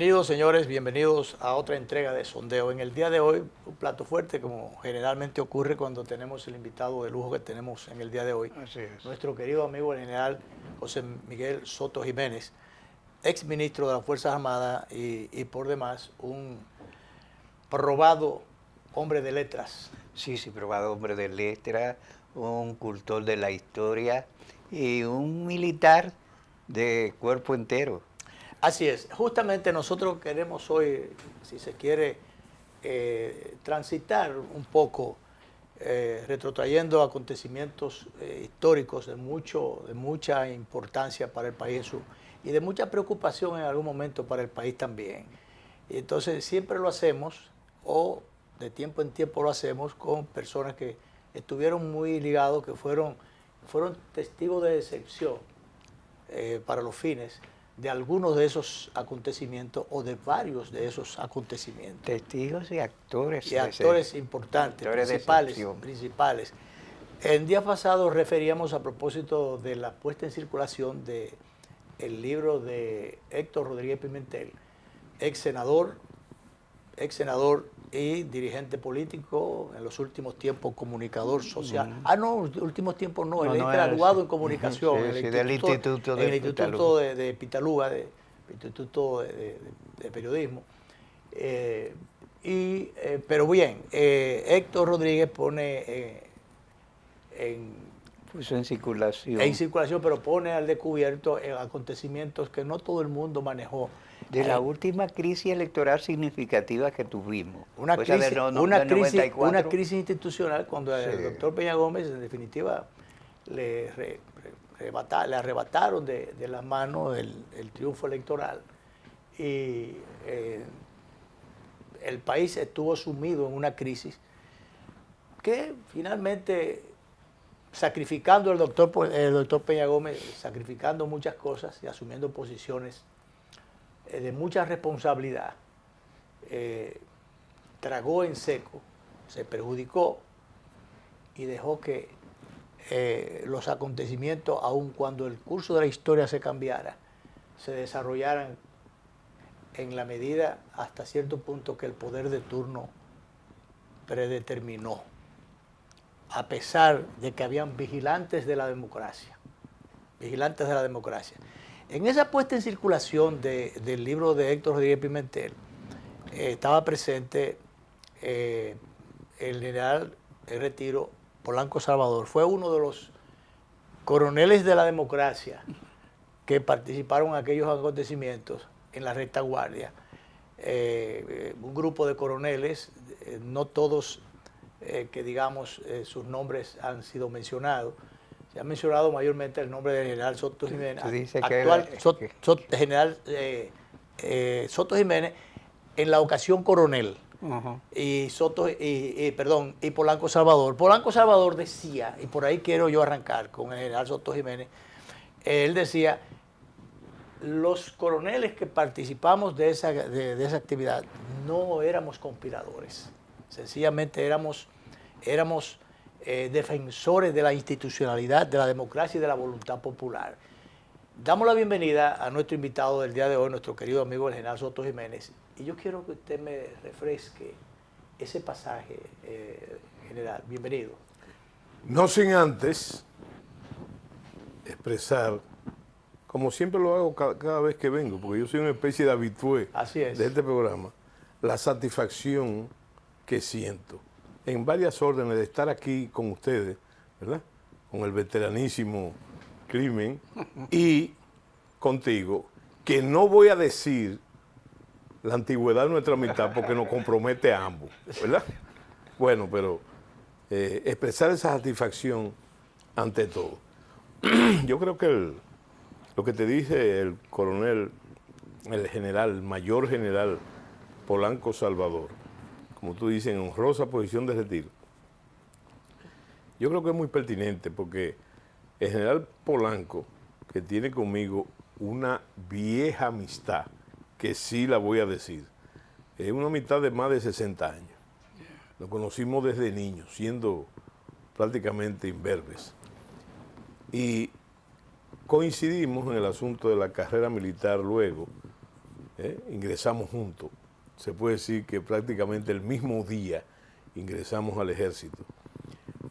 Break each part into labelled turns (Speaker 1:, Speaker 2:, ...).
Speaker 1: Bienvenidos, señores, bienvenidos a otra entrega de Sondeo. En el día de hoy, un plato fuerte, como generalmente ocurre cuando tenemos el invitado de lujo que tenemos en el día de hoy.
Speaker 2: Así es.
Speaker 1: Nuestro querido amigo el general José Miguel Soto Jiménez, ex ministro de las Fuerzas Armadas y por demás un probado hombre de letras.
Speaker 2: Sí, probado hombre de letras, un cultor de la historia y un militar de cuerpo entero.
Speaker 1: Así es, justamente nosotros queremos hoy, si se quiere, transitar un poco, retrotrayendo acontecimientos históricos de mucha importancia para el país y de mucha preocupación en algún momento para el país también. Y entonces siempre lo hacemos, o de tiempo en tiempo lo hacemos, con personas que estuvieron muy ligados, que fueron testigos de excepción para los fines de algunos de esos acontecimientos o de varios de esos acontecimientos.
Speaker 2: Testigos y actores.
Speaker 1: Y actores importantes, principales. En días pasados referíamos a propósito de la puesta en circulación del libro de Héctor Rodríguez Pimentel, ex senador y dirigente político, en los últimos tiempos comunicador social. No, últimos tiempos no, él es graduado en comunicación en el Instituto de Pitalúa, del Instituto de Periodismo. Pero bien, Héctor Rodríguez pone
Speaker 2: puso en circulación,
Speaker 1: pero pone al descubierto acontecimientos que no todo el mundo manejó.
Speaker 2: De la última crisis electoral significativa que tuvimos.
Speaker 1: Una crisis institucional cuando el doctor Peña Gómez, en definitiva, le arrebataron de las manos el triunfo electoral. Y el país estuvo sumido en una crisis que finalmente, sacrificando el doctor Peña Gómez, sacrificando muchas cosas y asumiendo posiciones de mucha responsabilidad, tragó en seco, se perjudicó y dejó que los acontecimientos, aun cuando el curso de la historia se cambiara, se desarrollaran en la medida hasta cierto punto que el poder de turno predeterminó, a pesar de que habían vigilantes de la democracia. En esa puesta en circulación del libro de Héctor Rodríguez Pimentel, estaba presente el general en retiro Polanco Salvador. Fue uno de los coroneles de la democracia que participaron en aquellos acontecimientos en la retaguardia. Un grupo de coroneles, no todos que digamos sus nombres han sido mencionados. Se ha mencionado mayormente el nombre del general Soto Jiménez, actual general Soto Jiménez, en la ocasión coronel, y Polanco Salvador. Polanco Salvador decía, y por ahí quiero yo arrancar con el general Soto Jiménez, él decía, los coroneles que participamos de esa actividad no éramos conspiradores, sencillamente éramos defensores de la institucionalidad, de la democracia y de la voluntad popular. Damos la bienvenida a nuestro invitado del día de hoy, nuestro querido amigo el general Soto Jiménez, y yo quiero que usted me refresque ese pasaje, general. Bienvenido.
Speaker 3: No sin antes expresar, como siempre lo hago cada vez que vengo, porque yo soy una especie de habitué de este programa, la satisfacción que siento en varias órdenes de estar aquí con ustedes, ¿verdad? Con el veteranísimo Crimen y contigo, que no voy a decir la antigüedad de nuestra amistad porque nos compromete a ambos, ¿verdad? Bueno, pero expresar esa satisfacción ante todo. Yo creo que lo que te dice el coronel, el mayor general Polanco Salvador, como tú dices, en honrosa posición de retiro, yo creo que es muy pertinente porque el general Polanco, que tiene conmigo una vieja amistad, que sí la voy a decir, es una amistad de más de 60 años. Nos conocimos desde niños, siendo prácticamente imberbes. Y coincidimos en el asunto de la carrera militar luego, ingresamos juntos. Se puede decir que prácticamente el mismo día ingresamos al ejército.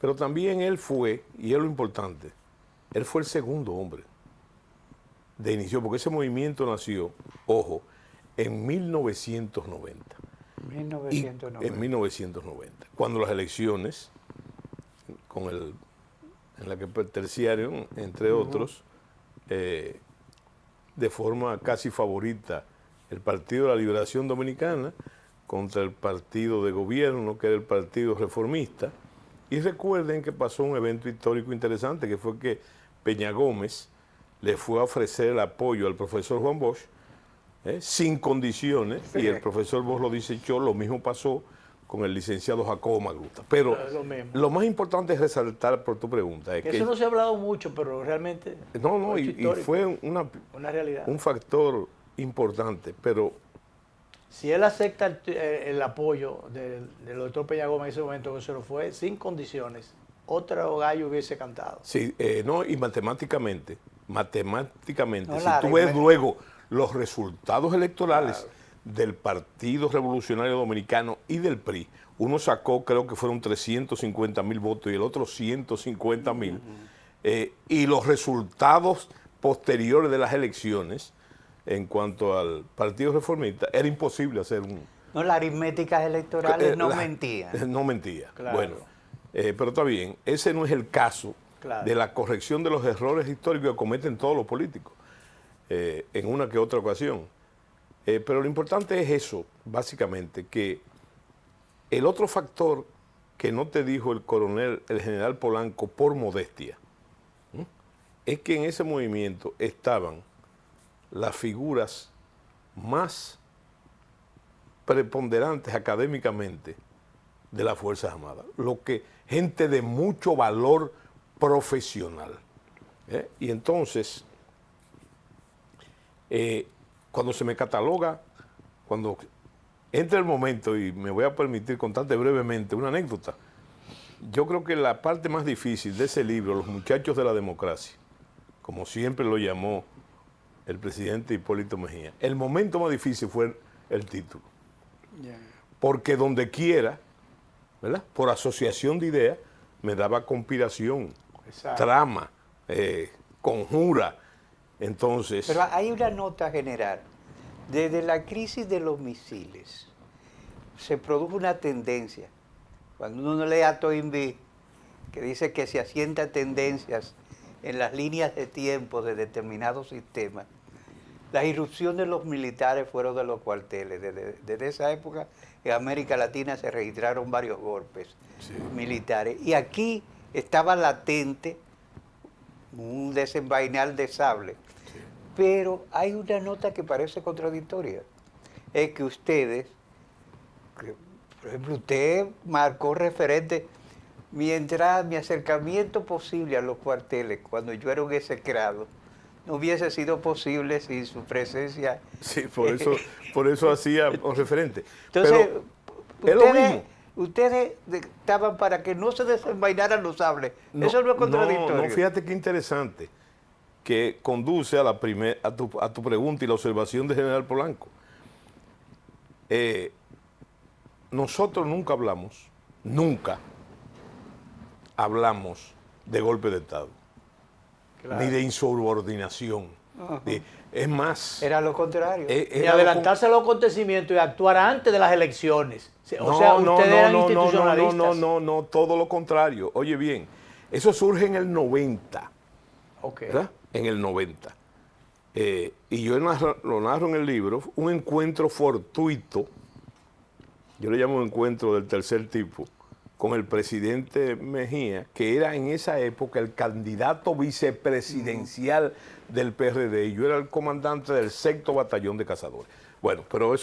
Speaker 3: Pero también él fue, y es lo importante, él fue el segundo hombre de inicio, porque ese movimiento nació, ojo, en 1990.
Speaker 2: 1990.
Speaker 3: En 1990, cuando las elecciones, en la que terciaron, entre otros, de forma casi favorita, el Partido de la Liberación Dominicana contra el partido de gobierno, que era el Partido Reformista. Y recuerden que pasó un evento histórico interesante, que fue que Peña Gómez le fue a ofrecer el apoyo al profesor Juan Bosch, sin condiciones, y el profesor Bosch lo desechó. Lo mismo pasó con el licenciado Jacobo Magluta. Pero lo más importante es resaltar por tu pregunta. Es que
Speaker 1: eso no se ha hablado mucho, pero realmente...
Speaker 3: No, y fue una
Speaker 1: realidad.
Speaker 3: Un factor importante, pero...
Speaker 1: Si él acepta el apoyo del doctor Peña Gómez en ese momento, que se lo fue sin condiciones, otro gallo hubiese cantado.
Speaker 3: Sí, y matemáticamente, si tú ves luego los resultados electorales del Partido Revolucionario Dominicano y del PRI, uno sacó, creo que fueron 350,000 votos y el otro 150,000, y los resultados posteriores de las elecciones, en cuanto al Partido Reformista, era imposible hacer un...
Speaker 2: No, las aritméticas electorales no mentían.
Speaker 3: No mentía.
Speaker 1: Claro.
Speaker 3: Bueno, pero está bien, ese no es el caso de la corrección de los errores históricos que cometen todos los políticos, en una que otra ocasión. Pero lo importante es eso, básicamente, que el otro factor que no te dijo el general Polanco por modestia, es que en ese movimiento estaban las figuras más preponderantes académicamente de las Fuerzas Armadas, gente de mucho valor profesional. Y entonces, cuando se me cataloga, cuando entra el momento, y me voy a permitir contarte brevemente una anécdota, yo creo que la parte más difícil de ese libro, Los Muchachos de la Democracia, como siempre lo llamó el presidente Hipólito Mejía, el momento más difícil fue el título. Porque donde quiera, ¿verdad?, por asociación de ideas, me daba conspiración, trama, conjura. Entonces...
Speaker 2: Pero hay una nota general. Desde la crisis de los misiles se produjo una tendencia. Cuando uno lee a Toynbee, que dice que se asientan tendencias en las líneas de tiempo de determinados sistemas, la irrupción de los militares fueron de los cuarteles. Desde esa época en América Latina se registraron varios golpes militares. Y aquí estaba latente un desenvainar de sable. Pero hay una nota que parece contradictoria. Es que ustedes, por ejemplo, usted marcó referente mi acercamiento posible a los cuarteles cuando yo era un execrado. No hubiese sido posible sin su presencia.
Speaker 3: Sí, por eso hacía un referente.
Speaker 2: Entonces,
Speaker 3: pero
Speaker 2: ustedes estaban para que no se desenvainaran los sables. Eso no es contradictorio.
Speaker 3: No, fíjate qué interesante, que conduce a tu pregunta y la observación de General Polanco. Nosotros nunca hablamos de golpe de Estado, ni de insubordinación. Es más...
Speaker 2: Era lo contrario.
Speaker 1: Y adelantarse a los acontecimientos y actuar antes de las elecciones. Ustedes eran institucionalistas.
Speaker 3: No, todo lo contrario. Oye bien, eso surge en el 90. ¿Verdad? En el 90. Y yo lo narro en el libro, un encuentro fortuito, yo le llamo un encuentro del tercer tipo, con el presidente Mejía, que era en esa época el candidato vicepresidencial del PRD, y yo era el comandante del 6º Batallón de Cazadores. Bueno, pero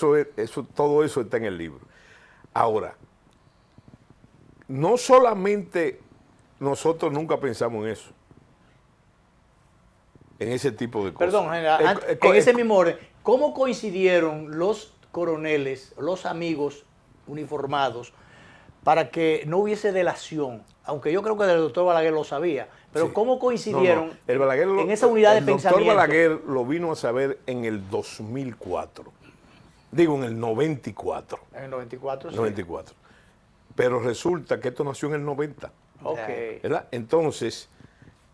Speaker 3: todo eso está en el libro. Ahora, no solamente nosotros nunca pensamos en eso, en ese tipo de cosas.
Speaker 1: Perdón, general, en ese mismo orden, ¿cómo coincidieron los coroneles, los amigos uniformados, para que no hubiese delación? Aunque yo creo que el doctor Balaguer lo sabía, pero sí. ¿Cómo coincidieron
Speaker 3: El Balaguer
Speaker 1: en esa unidad de pensamiento?
Speaker 3: El doctor Balaguer lo vino a saber en el 2004. Digo, en el 94.
Speaker 1: En el 94, sí.
Speaker 3: 94. Pero resulta que esto nació en el 90.
Speaker 1: Ok.
Speaker 3: ¿Verdad? Entonces,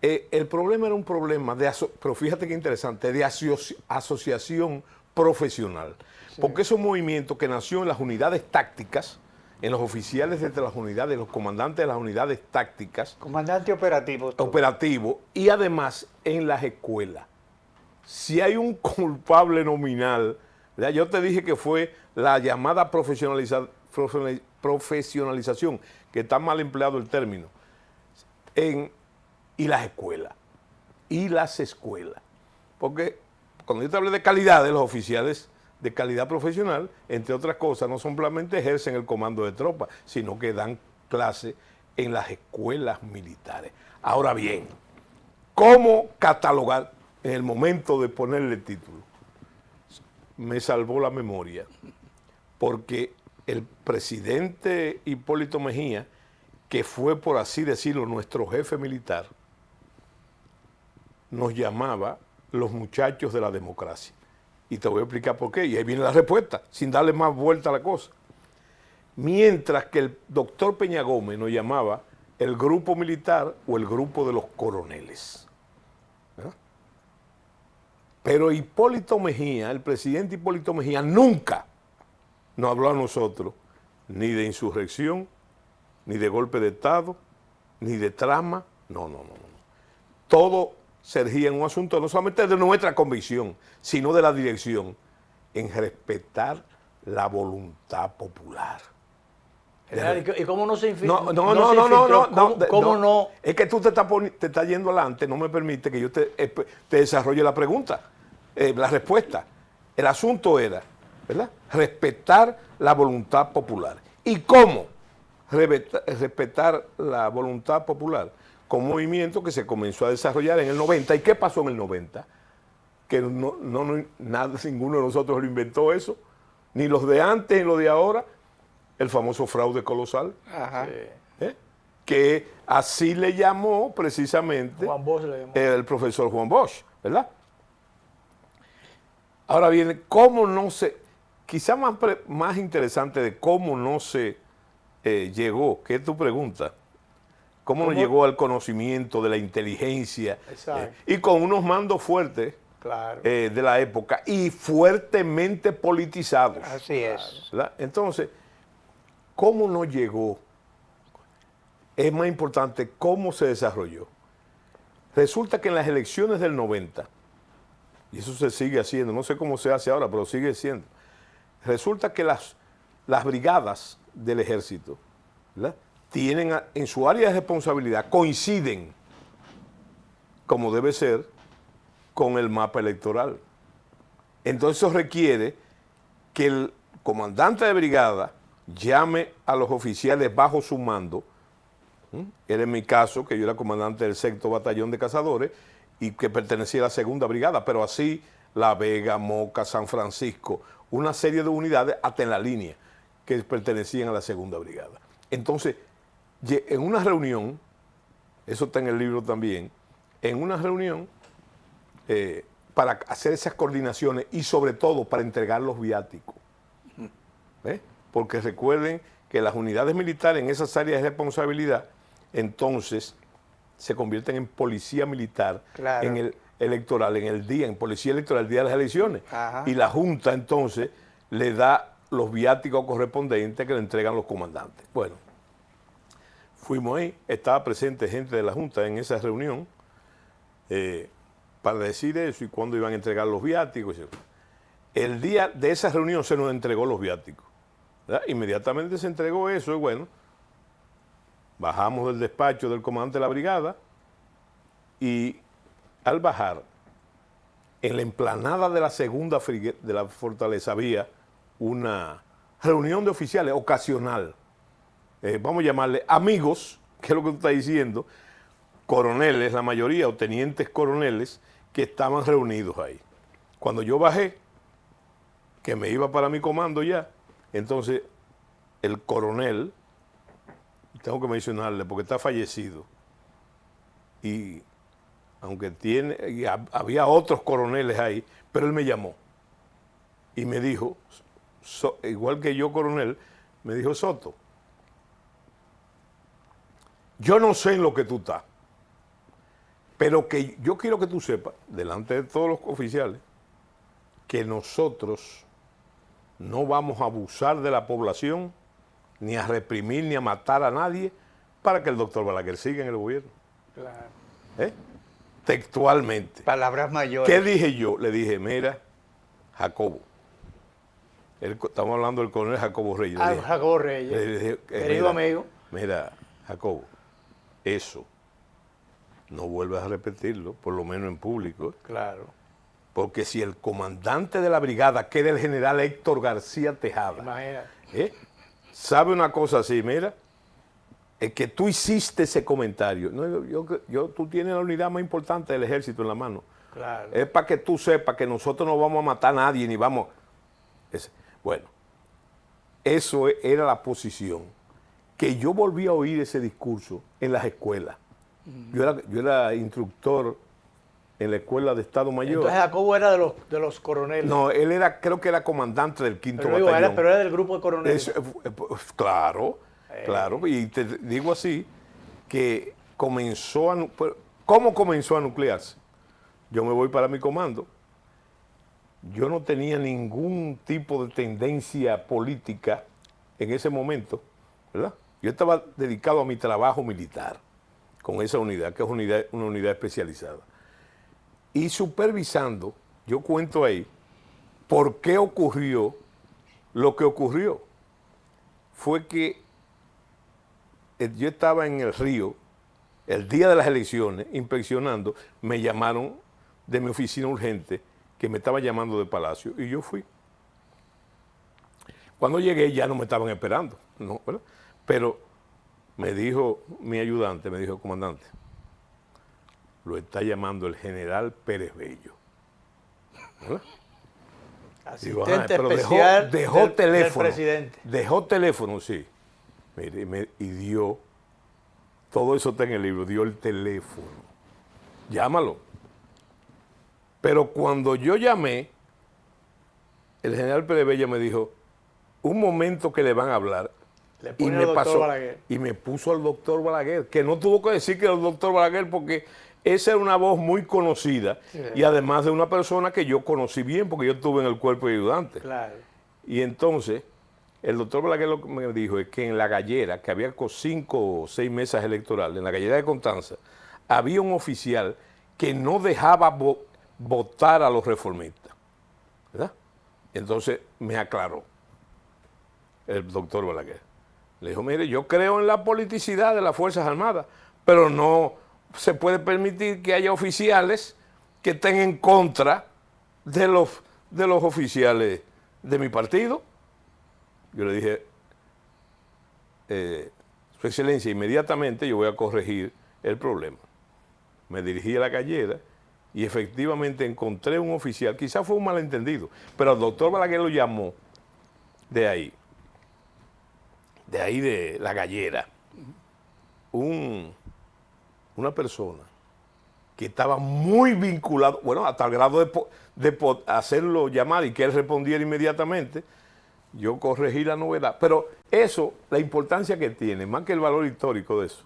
Speaker 3: el problema era un problema pero fíjate qué interesante, de asociación profesional. Sí. Porque es un movimiento que nació en las unidades tácticas, en los oficiales de las unidades, los comandantes de las unidades tácticas.
Speaker 2: Comandante operativo.
Speaker 3: Operativo, y además en las escuelas. Si hay un culpable nominal, ¿verdad? Yo te dije que fue la llamada profesionalización, que está mal empleado el término, y las escuelas. Y las escuelas. Porque cuando yo te hablé de calidad de los oficiales de calidad profesional, entre otras cosas, no solamente ejercen el comando de tropas, sino que dan clase en las escuelas militares. Ahora bien, ¿cómo catalogar en el momento de ponerle título? Me salvó la memoria, porque el presidente Hipólito Mejía, que fue, por así decirlo, nuestro jefe militar, nos llamaba los muchachos de la democracia. Y te voy a explicar por qué. Y ahí viene la respuesta, sin darle más vuelta a la cosa. Mientras que el doctor Peña Gómez nos llamaba el grupo militar o el grupo de los coroneles. ¿Verdad? Pero Hipólito Mejía, el presidente Hipólito Mejía, nunca nos habló a nosotros ni de insurrección, ni de golpe de Estado, ni de trama. No. Todo surgía en un asunto no solamente de nuestra convicción, sino de la dirección, en respetar la voluntad popular.
Speaker 1: ¿Y cómo no se infiltró?
Speaker 3: No. Es que tú te estás yendo adelante, no me permite que yo te desarrolle la pregunta, la respuesta. El asunto era, ¿verdad?, respetar la voluntad popular. ¿Y cómo respetar la voluntad popular? Con un movimiento que se comenzó a desarrollar en el 90. ¿Y qué pasó en el 90? Que ninguno de nosotros lo inventó eso, ni los de antes ni los de ahora, el famoso fraude colosal.
Speaker 2: Ajá.
Speaker 3: Que así le llamó precisamente
Speaker 1: Juan Bosch le llamó.
Speaker 3: El profesor Juan Bosch, ¿verdad? Ahora viene, ¿cómo no se, quizá más interesante de cómo no se llegó, que es tu pregunta, ¿cómo no llegó al conocimiento de la inteligencia? Y con unos mandos fuertes,
Speaker 1: claro,
Speaker 3: de la época y fuertemente politizados.
Speaker 2: Así es.
Speaker 3: ¿Verdad? Entonces, ¿cómo no llegó? Es más importante cómo se desarrolló. Resulta que en las elecciones del 90, y eso se sigue haciendo, no sé cómo se hace ahora, pero sigue siendo, resulta que las brigadas del ejército, ¿verdad?, tienen en su área de responsabilidad, coinciden, como debe ser, con el mapa electoral. Entonces eso requiere que el comandante de brigada llame a los oficiales bajo su mando. Era en mi caso, que yo era comandante del 6º Batallón de Cazadores y que pertenecía a la 2ª Brigada, pero así La Vega, Moca, San Francisco, una serie de unidades hasta en la línea que pertenecían a la 2ª Brigada. Entonces, en una reunión, eso está en el libro también, en una reunión para hacer esas coordinaciones y sobre todo para entregar los viáticos. Porque recuerden que las unidades militares en esas áreas de responsabilidad entonces se convierten en policía militar, claro, en el electoral, en policía electoral el día de las elecciones. Ajá. Y la Junta entonces le da los viáticos correspondientes que le entregan los comandantes. Bueno, fuimos ahí, estaba presente gente de la Junta en esa reunión para decir eso y cuándo iban a entregar los viáticos. El día de esa reunión se nos entregó los viáticos, ¿verdad? Inmediatamente se entregó eso y bueno, bajamos del despacho del comandante de la brigada y al bajar, en la emplanada de la 2ª de la fortaleza había una reunión de oficiales ocasional, vamos a llamarle amigos, que es lo que tú estás diciendo, coroneles, la mayoría, o tenientes coroneles, que estaban reunidos ahí. Cuando yo bajé, que me iba para mi comando ya, entonces el coronel, tengo que mencionarle porque está fallecido, y aunque había otros coroneles ahí, pero él me llamó y me dijo, igual que yo, coronel, me dijo: Soto, yo no sé en lo que tú estás, pero que yo quiero que tú sepas, delante de todos los oficiales, que nosotros no vamos a abusar de la población, ni a reprimir, ni a matar a nadie, para que el doctor Balaguer siga en el gobierno.
Speaker 2: Claro.
Speaker 3: Textualmente.
Speaker 2: Palabras mayores.
Speaker 3: ¿Qué dije yo? Le dije: mira, Jacobo. Estamos hablando del coronel Jacobo Reyes.
Speaker 1: Jacobo Reyes.
Speaker 3: Le dije,
Speaker 1: querido amigo.
Speaker 3: Mira, Jacobo, eso no vuelvas a repetirlo, por lo menos en público.
Speaker 1: Claro.
Speaker 3: Porque si el comandante de la brigada, que era el general Héctor García Tejada,
Speaker 1: imagínate,
Speaker 3: sabe una cosa así, mira, es que tú hiciste ese comentario. No, tú tienes la unidad más importante del ejército en la mano.
Speaker 1: Claro.
Speaker 3: Es para que tú sepas que nosotros no vamos a matar a nadie, ni vamos... Bueno, eso era la posición. Que yo volví a oír ese discurso en las escuelas. Yo era instructor en la escuela de Estado Mayor.
Speaker 1: Entonces Jacobo era de los coroneles.
Speaker 3: No, él era, creo que era comandante del 5º batallón.
Speaker 1: Pero era del grupo de coroneles.
Speaker 3: Claro, claro. Y te digo así, que comenzó a... ¿Cómo comenzó a nuclearse? Yo me voy para mi comando. Yo no tenía ningún tipo de tendencia política en ese momento, ¿verdad? Yo estaba dedicado a mi trabajo militar con esa unidad, que es una unidad especializada. Y supervisando, yo cuento ahí, por qué ocurrió lo que ocurrió. Fue que yo estaba en el río, el día de las elecciones, inspeccionando, me llamaron de mi oficina urgente, que me estaba llamando de Palacio, y yo fui. Cuando llegué ya no me estaban esperando, ¿no? ¿Verdad? Pero me dijo mi ayudante, me dijo: comandante, lo está llamando el general Pérez Bello. ¿Verdad?
Speaker 1: Asistente
Speaker 3: Pero
Speaker 1: especial
Speaker 3: dejó teléfono.
Speaker 1: del presidente.
Speaker 3: Dejó teléfono, sí. Mire, y dio, todo eso está en el libro, dio el teléfono. Llámalo. Pero cuando yo llamé, el general Pérez Bello me dijo: un momento que le van a hablar.
Speaker 1: Y me pasó Balaguer.
Speaker 3: Y me puso al doctor Balaguer, que no tuvo que decir que era el doctor Balaguer, porque esa era una voz muy conocida, sí, y además de una persona que yo conocí bien, porque yo estuve en el cuerpo de ayudantes.
Speaker 1: Claro.
Speaker 3: Y entonces, el doctor Balaguer lo que me dijo es que en La Gallera, que había 5 o 6 mesas electorales, en La Gallera de Constanza, había un oficial que no dejaba votar a los reformistas, ¿verdad? Entonces me aclaró el doctor Balaguer. Le dijo: mire, yo creo en la politicidad de las Fuerzas Armadas, pero no se puede permitir que haya oficiales que estén en contra de los oficiales de mi partido. Yo le dije: Su Excelencia, inmediatamente yo voy a corregir el problema. Me dirigí a La Gallera y efectivamente encontré un oficial, quizás fue un malentendido, pero el doctor Balaguer lo llamó de ahí de La Gallera, una persona que estaba muy vinculado, bueno, hasta el grado de hacerlo llamar y que él respondiera inmediatamente. Yo corregí la novedad, pero eso, la importancia que tiene, más que el valor histórico de eso,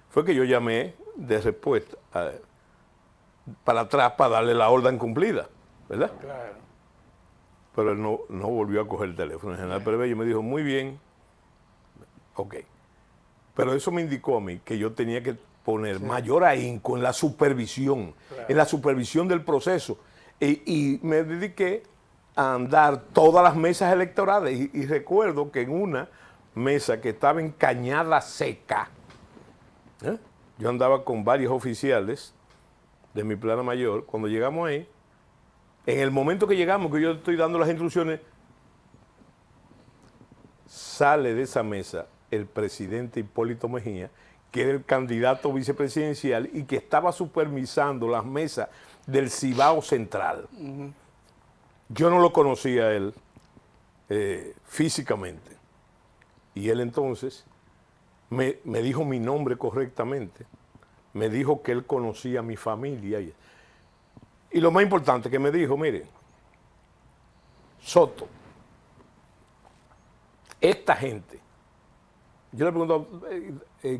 Speaker 3: fue que yo llamé de respuesta para atrás para darle la orden cumplida, ¿verdad?
Speaker 1: Claro.
Speaker 3: Pero él no volvió a coger el teléfono. El general Pérez Bello me dijo: muy bien, ok. Pero eso me indicó a mí que yo tenía que poner mayor ahínco en la supervisión, en la supervisión del proceso. Y me dediqué a andar todas las mesas electorales. Y recuerdo que en una mesa que estaba en Cañada Seca, yo andaba con varios oficiales de mi plana mayor. Cuando llegamos ahí, en el momento que llegamos, que yo estoy dando las instrucciones, sale de esa mesa el presidente Hipólito Mejía, que era el candidato vicepresidencial y que estaba supervisando las mesas del Cibao Central. Yo no lo conocía a él físicamente. Y él entonces me dijo mi nombre correctamente, me dijo que él conocía a mi familia. Y lo más importante que me dijo: mire, Soto, esta gente, yo le pregunto,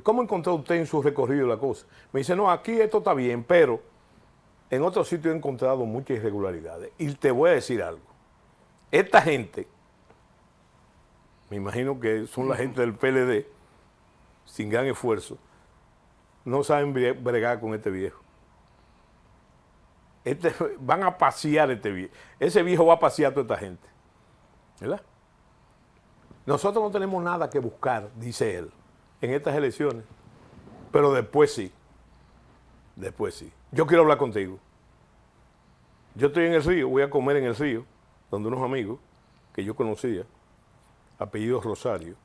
Speaker 3: ¿cómo encontró usted en su recorrido la cosa? Me dice, no, aquí esto está bien, pero en otros sitios he encontrado muchas irregularidades. Y te voy a decir algo. Esta gente, me imagino que son la gente del PLD, sin gran esfuerzo, no saben bregar con este viejo. Van a pasear este viejo. Ese viejo va a pasear a toda esta gente. ¿Verdad? Nosotros no tenemos nada que buscar, dice él, en estas elecciones. Pero después sí. Después sí. Yo quiero hablar contigo. Yo estoy en el Río, voy a comer en el Río, donde unos amigos que yo conocía, apellido Rosario,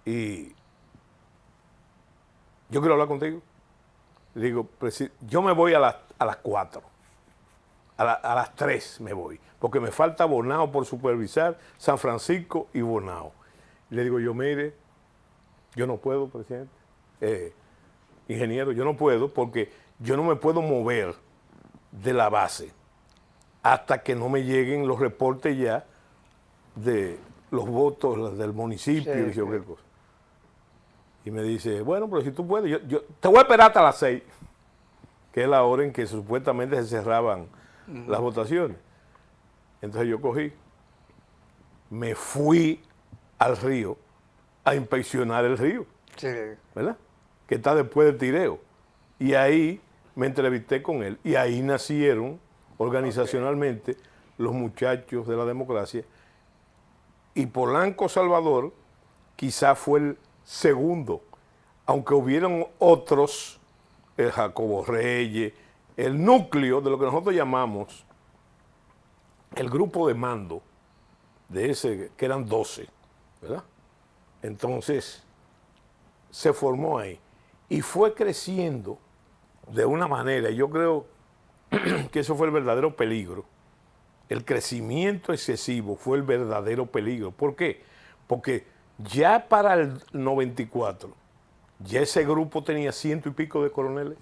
Speaker 3: y yo quiero hablar contigo. Le digo, yo me voy a las 4, a las 3 me voy, porque me falta Bonao por supervisar, San Francisco y Bonao. Le digo yo, mire, yo no puedo, presidente, ingeniero, yo no puedo porque yo no me puedo mover de la base hasta que no me lleguen los reportes ya de los votos del municipio y cualquier cosa. Y me dice, bueno, pero si tú puedes, yo te voy a esperar hasta las 6, que es la hora en que supuestamente se cerraban las votaciones. Entonces yo cogí, me fui al río a inspeccionar el río, ¿verdad? Que está después del Tireo. Y ahí me entrevisté con él. Y ahí nacieron organizacionalmente los muchachos de la democracia. Y Polanco Salvador quizá fue el segundo, aunque hubieron otros, el Jacobo Reyes, el núcleo de lo que nosotros llamamos el grupo de mando, de ese, que eran 12, ¿verdad? Entonces, se formó ahí y fue creciendo de una manera, yo creo que eso fue el verdadero peligro. El crecimiento excesivo fue el verdadero peligro. ¿Por qué? Porque ya para el 94, ya ese grupo tenía 100 y pico de coroneles,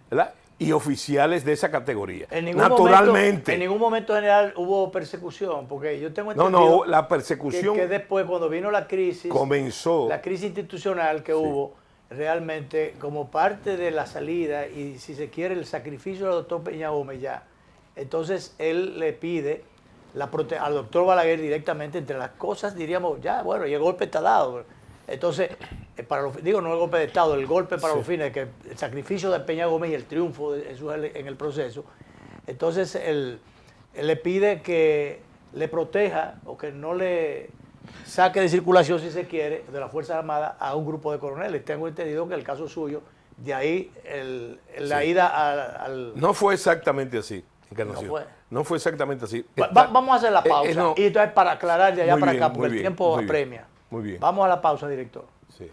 Speaker 3: ¿verdad? Y oficiales de esa categoría. Naturalmente.
Speaker 1: En ningún momento, general, hubo persecución, porque yo tengo
Speaker 3: entendido la persecución
Speaker 1: que después, cuando vino la crisis,
Speaker 3: comenzó
Speaker 1: la crisis institucional que hubo, realmente como parte de la salida y, si se quiere, el sacrificio del doctor Peña Gómez ya. Entonces él le pide al doctor Balaguer directamente, entre las cosas, diríamos, ya, bueno, y el golpe está dado. Entonces, digo, no el golpe de Estado, el golpe para los fines, que el sacrificio de Peña Gómez y el triunfo en el proceso. Entonces él le pide que le proteja o que no le saque de circulación, si se quiere, de las Fuerzas Armadas a un grupo de coroneles. Tengo entendido que el caso suyo, de ahí la ida al...
Speaker 3: No fue exactamente así, Encarnación. No fue exactamente así.
Speaker 1: Vamos a hacer la pausa. Y entonces, para aclarar de allá para acá, porque el tiempo apremia.
Speaker 3: Muy bien.
Speaker 1: Vamos a la pausa, director.
Speaker 3: Sí.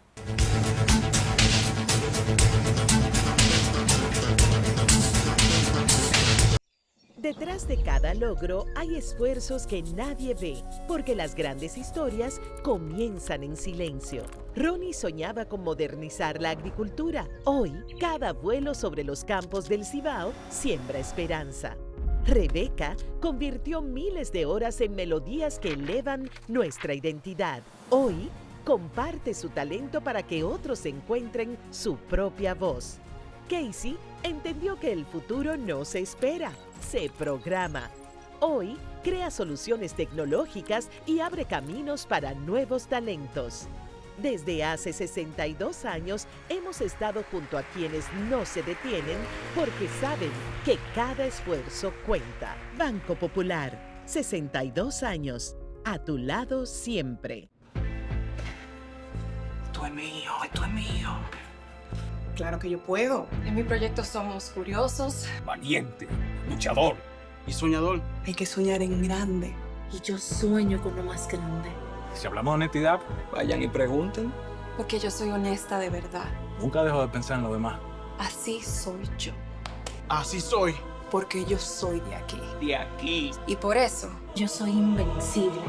Speaker 4: Detrás de cada logro hay esfuerzos que nadie ve, porque las grandes historias comienzan en silencio. Ronnie soñaba con modernizar la agricultura. Hoy, cada vuelo sobre los campos del Cibao siembra esperanza. Rebeca convirtió miles de horas en melodías que elevan nuestra identidad. Hoy, comparte su talento para que otros encuentren su propia voz. Casey entendió que el futuro no se espera, se programa. Hoy, crea soluciones tecnológicas y abre caminos para nuevos talentos. Desde hace 62 años hemos estado junto a quienes no se detienen porque saben que cada esfuerzo cuenta. Banco Popular, 62 años, a tu lado siempre.
Speaker 5: Esto es mío, esto es mío.
Speaker 6: Claro que yo puedo.
Speaker 7: En mi proyecto somos curiosos,
Speaker 5: Valiente, luchador y soñador.
Speaker 6: Hay que soñar en grande.
Speaker 8: Y yo sueño con lo más grande.
Speaker 5: Si hablamos de honestidad, vayan y pregunten.
Speaker 7: porque yo soy honesta de verdad.
Speaker 5: Nunca dejo de pensar en lo demás.
Speaker 7: Así soy yo.
Speaker 5: Así soy.
Speaker 6: Porque yo soy de aquí.
Speaker 5: De aquí.
Speaker 7: Y por eso,
Speaker 8: Yo soy invencible.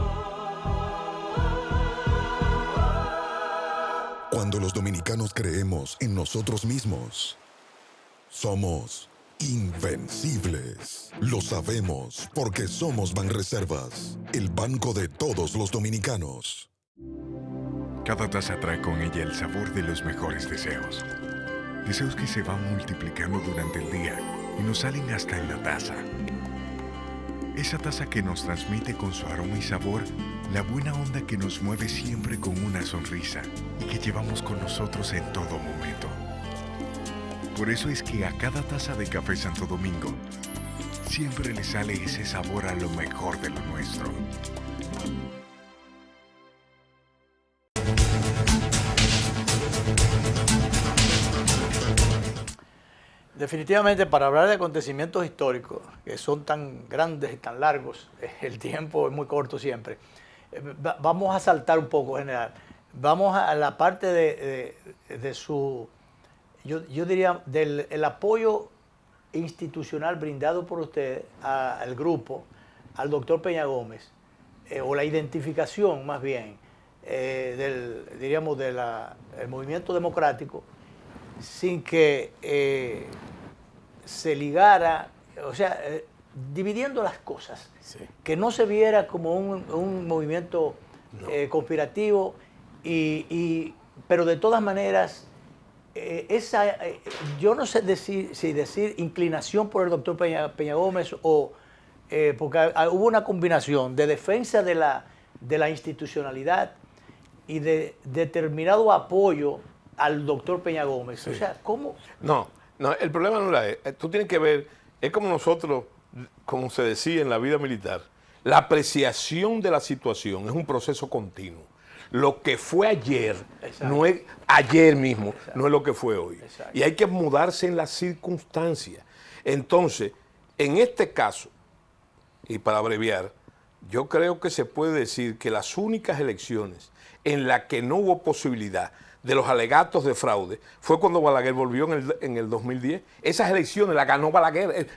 Speaker 9: Cuando los dominicanos creemos en nosotros mismos, somos Invencibles. Lo sabemos porque somos Banreservas, el banco de todos los dominicanos.
Speaker 10: Cada taza trae con ella el sabor de los mejores deseos. Deseos que se van multiplicando durante el día y nos salen hasta en la taza. Esa taza que nos transmite con su aroma y sabor la buena onda que nos mueve siempre con una sonrisa y que llevamos con nosotros en todo momento. Por eso es que a cada taza de Café Santo Domingo siempre le sale ese sabor a lo mejor de lo nuestro.
Speaker 1: Definitivamente, para hablar de acontecimientos históricos que son tan grandes y tan largos, el tiempo es muy corto siempre. Vamos a saltar un poco, general. Vamos a la parte de su... Yo diría, del apoyo institucional brindado por usted al grupo, al doctor Peña Gómez, o la identificación más bien, diríamos, del movimiento democrático, sin que se ligara, o sea, dividiendo las cosas, sí, que no se viera como un movimiento conspirativo, pero de todas maneras, yo no sé si decir inclinación por el doctor Peña Gómez porque hubo una combinación de defensa de la institucionalidad y de determinado apoyo al doctor Peña Gómez. Sí. O sea, ¿cómo?
Speaker 3: No, el problema no es, tú tienes que ver, es como nosotros, como se decía en la vida militar, la apreciación de la situación es un proceso continuo. Lo que fue ayer, exacto, no es ayer mismo, exacto, no es lo que fue hoy. Exacto. Y hay que mudarse en las circunstancias. Entonces, en este caso, y para abreviar, yo creo que se puede decir que las únicas elecciones en las que no hubo posibilidad de los alegatos de fraude fue cuando Balaguer volvió en el 2010. Esas elecciones las ganó Balaguer,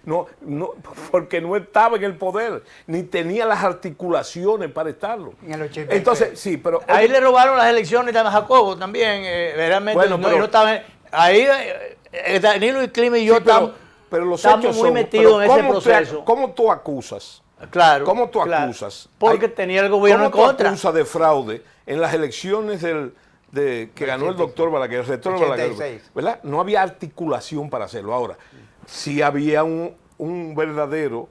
Speaker 3: porque no estaba en el poder, ni tenía las articulaciones para estarlo.
Speaker 2: En el 83.
Speaker 3: Entonces, sí, pero...
Speaker 1: Ahí le robaron las elecciones a Jacobo también, realmente, bueno, no estaban... Ahí Danilo y Clima y yo
Speaker 3: estamos
Speaker 1: muy metidos en ese proceso.
Speaker 3: ¿Cómo tú acusas?
Speaker 1: Claro.
Speaker 3: ¿Cómo tú acusas?
Speaker 1: Porque tenía el gobierno en contra.
Speaker 3: ¿Cómo tú acusas de fraude en las elecciones que ganó el doctor Balaguer, el rector Balaguer, ¿verdad? No había articulación para hacerlo. Ahora, sí había un verdadero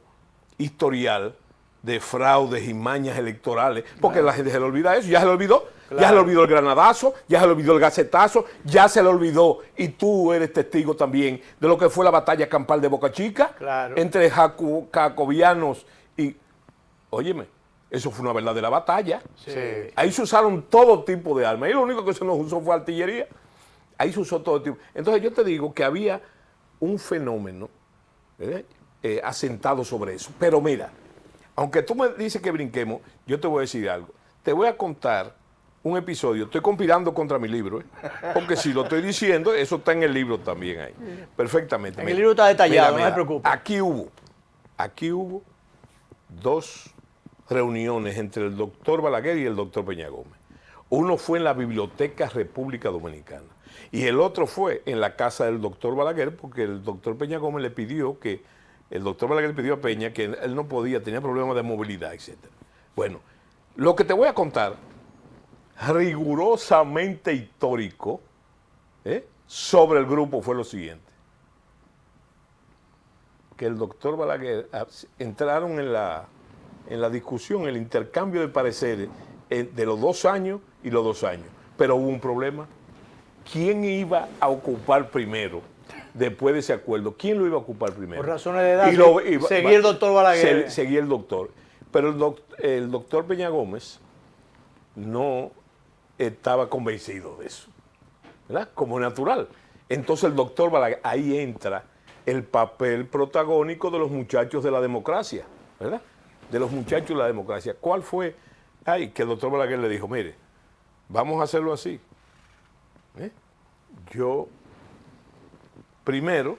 Speaker 3: historial de fraudes y mañas electorales, porque la gente se le olvida eso, ya se le olvidó, ya se le olvidó el granadazo, ya se le olvidó el gacetazo, ya se le olvidó, y tú eres testigo también de lo que fue la batalla campal de Boca Chica, entre jacobianos y, óyeme, eso fue una verdadera batalla. Sí. Ahí se usaron todo tipo de armas. Y lo único que se nos usó fue artillería. Ahí se usó todo tipo. Entonces yo te digo que había un fenómeno asentado sobre eso. Pero mira, aunque tú me dices que brinquemos, yo te voy a decir algo. Te voy a contar un episodio. Estoy conspirando contra mi libro, porque si lo estoy diciendo, eso está en el libro también ahí. Perfectamente.
Speaker 1: En el libro está detallado, no se preocupe.
Speaker 3: Aquí hubo dos reuniones entre el doctor Balaguer y el doctor Peña Gómez. Uno fue en la Biblioteca República Dominicana y el otro fue en la casa del doctor Balaguer, porque el doctor Peña Gómez el doctor Balaguer le pidió a Peña que él no podía, tenía problemas de movilidad, etc. Bueno, lo que te voy a contar, rigurosamente histórico, sobre el grupo fue lo siguiente. Que el doctor Balaguer entraron en la discusión, el intercambio de pareceres de los 2 años y los 2 años. Pero hubo un problema. ¿Quién iba a ocupar primero después de ese acuerdo? ¿Quién lo iba a ocupar primero?
Speaker 1: Por razones de edad, seguía el doctor Balaguer.
Speaker 3: Seguía el doctor. Pero el doctor Peña Gómez no estaba convencido de eso, ¿verdad? Como natural. Entonces el doctor Balaguer, ahí entra el papel protagónico de los muchachos de la democracia, ¿verdad? De los muchachos de la democracia. ¿Cuál fue? Que el doctor Balaguer le dijo, mire, vamos a hacerlo así. Yo, primero,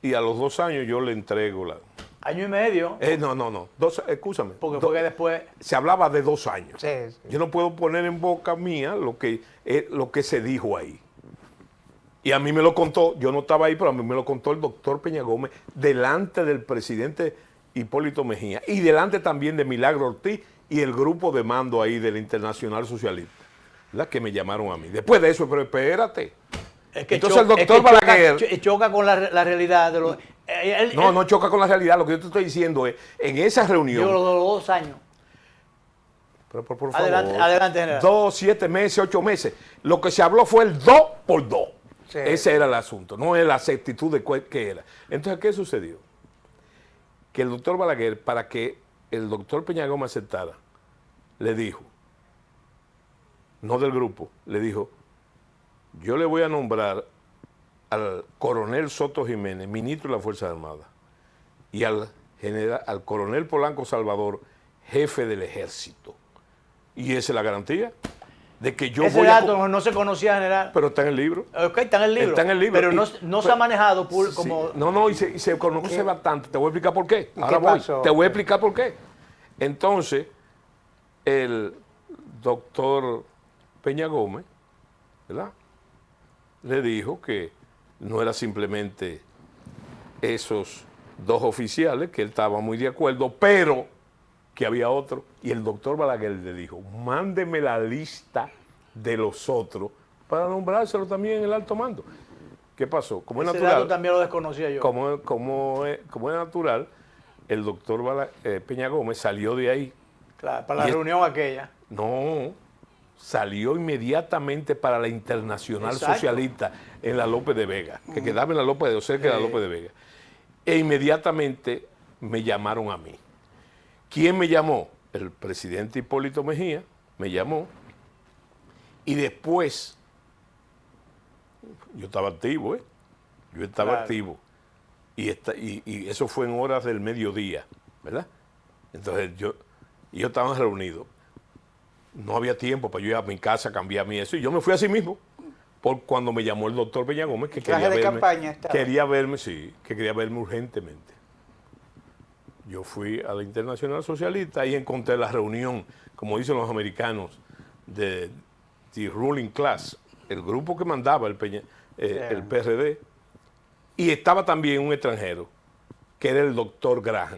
Speaker 3: y a los 2 años yo le entrego la...
Speaker 1: ¿Año y medio?
Speaker 3: No. Escúchame.
Speaker 1: Porque fue que después...
Speaker 3: Se hablaba de 2 años.
Speaker 2: Sí.
Speaker 3: Yo no puedo poner en boca mía lo que se dijo ahí. Y a mí me lo contó, yo no estaba ahí, pero a mí me lo contó el doctor Peña Gómez, delante del presidente Hipólito Mejía y delante también de Milagro Ortiz y el grupo de mando ahí del Internacional Socialista, ¿verdad? Que me llamaron a mí. Después de eso, pero espérate.
Speaker 1: Es que
Speaker 3: entonces el doctor Balaguer...
Speaker 1: choca con la realidad de los...
Speaker 3: no choca con la realidad. Lo que yo te estoy diciendo es, en esa reunión...
Speaker 1: Yo los 2 años.
Speaker 3: Pero por favor.
Speaker 1: Adelante, general.
Speaker 3: 2, 7 meses, 8 meses. Lo que se habló fue el 2 por 2. Sí. Ese era el asunto, no es la exactitud de qué era. Entonces, ¿qué sucedió? Que el doctor Balaguer, para que el doctor Peña Gómez aceptara, le dijo, no del grupo, le dijo, yo le voy a nombrar al coronel Soto Jiménez, ministro de las Fuerzas Armadas, y al coronel Polanco Salvador, jefe del ejército. Y esa es la garantía de que yo
Speaker 1: ese
Speaker 3: voy
Speaker 1: dato no se conocía, general.
Speaker 3: Pero está en el libro.
Speaker 1: Ok, está en el libro.
Speaker 3: Está en el libro.
Speaker 1: Pero no se ha manejado como...
Speaker 3: Sí. No, y se conoce bastante. Te voy a explicar por qué. Ahora voy. Te voy a explicar por qué. Entonces, el doctor Peña Gómez, ¿verdad?, le dijo que no era simplemente esos 2 oficiales, que él estaba muy de acuerdo, pero que había otro, y el doctor Balaguer le dijo, mándeme la lista de los otros para nombrárselo también en el alto mando. ¿Qué pasó? Como es natural,
Speaker 1: dato también lo desconocía yo.
Speaker 3: Como es natural, el doctor Peña Gómez salió de ahí.
Speaker 1: Claro, para la reunión aquella.
Speaker 3: No, salió inmediatamente para la Internacional Socialista en la López de Vega, que quedaba en la López de cerca de la López de Vega. E inmediatamente me llamaron a mí. ¿Quién me llamó? El presidente Hipólito Mejía me llamó y después yo estaba activo, yo estaba activo y eso fue en horas del mediodía, ¿verdad? Entonces yo estaba reunido, no había tiempo para yo ir a mi casa, cambiar mi eso y yo me fui así mismo por cuando me llamó el doctor Peña Gómez que quería verme urgentemente. Yo fui a la Internacional Socialista y encontré la reunión, como dicen los americanos, de The Ruling Class, el grupo que mandaba el PRD, y estaba también un extranjero, que era el doctor Graham,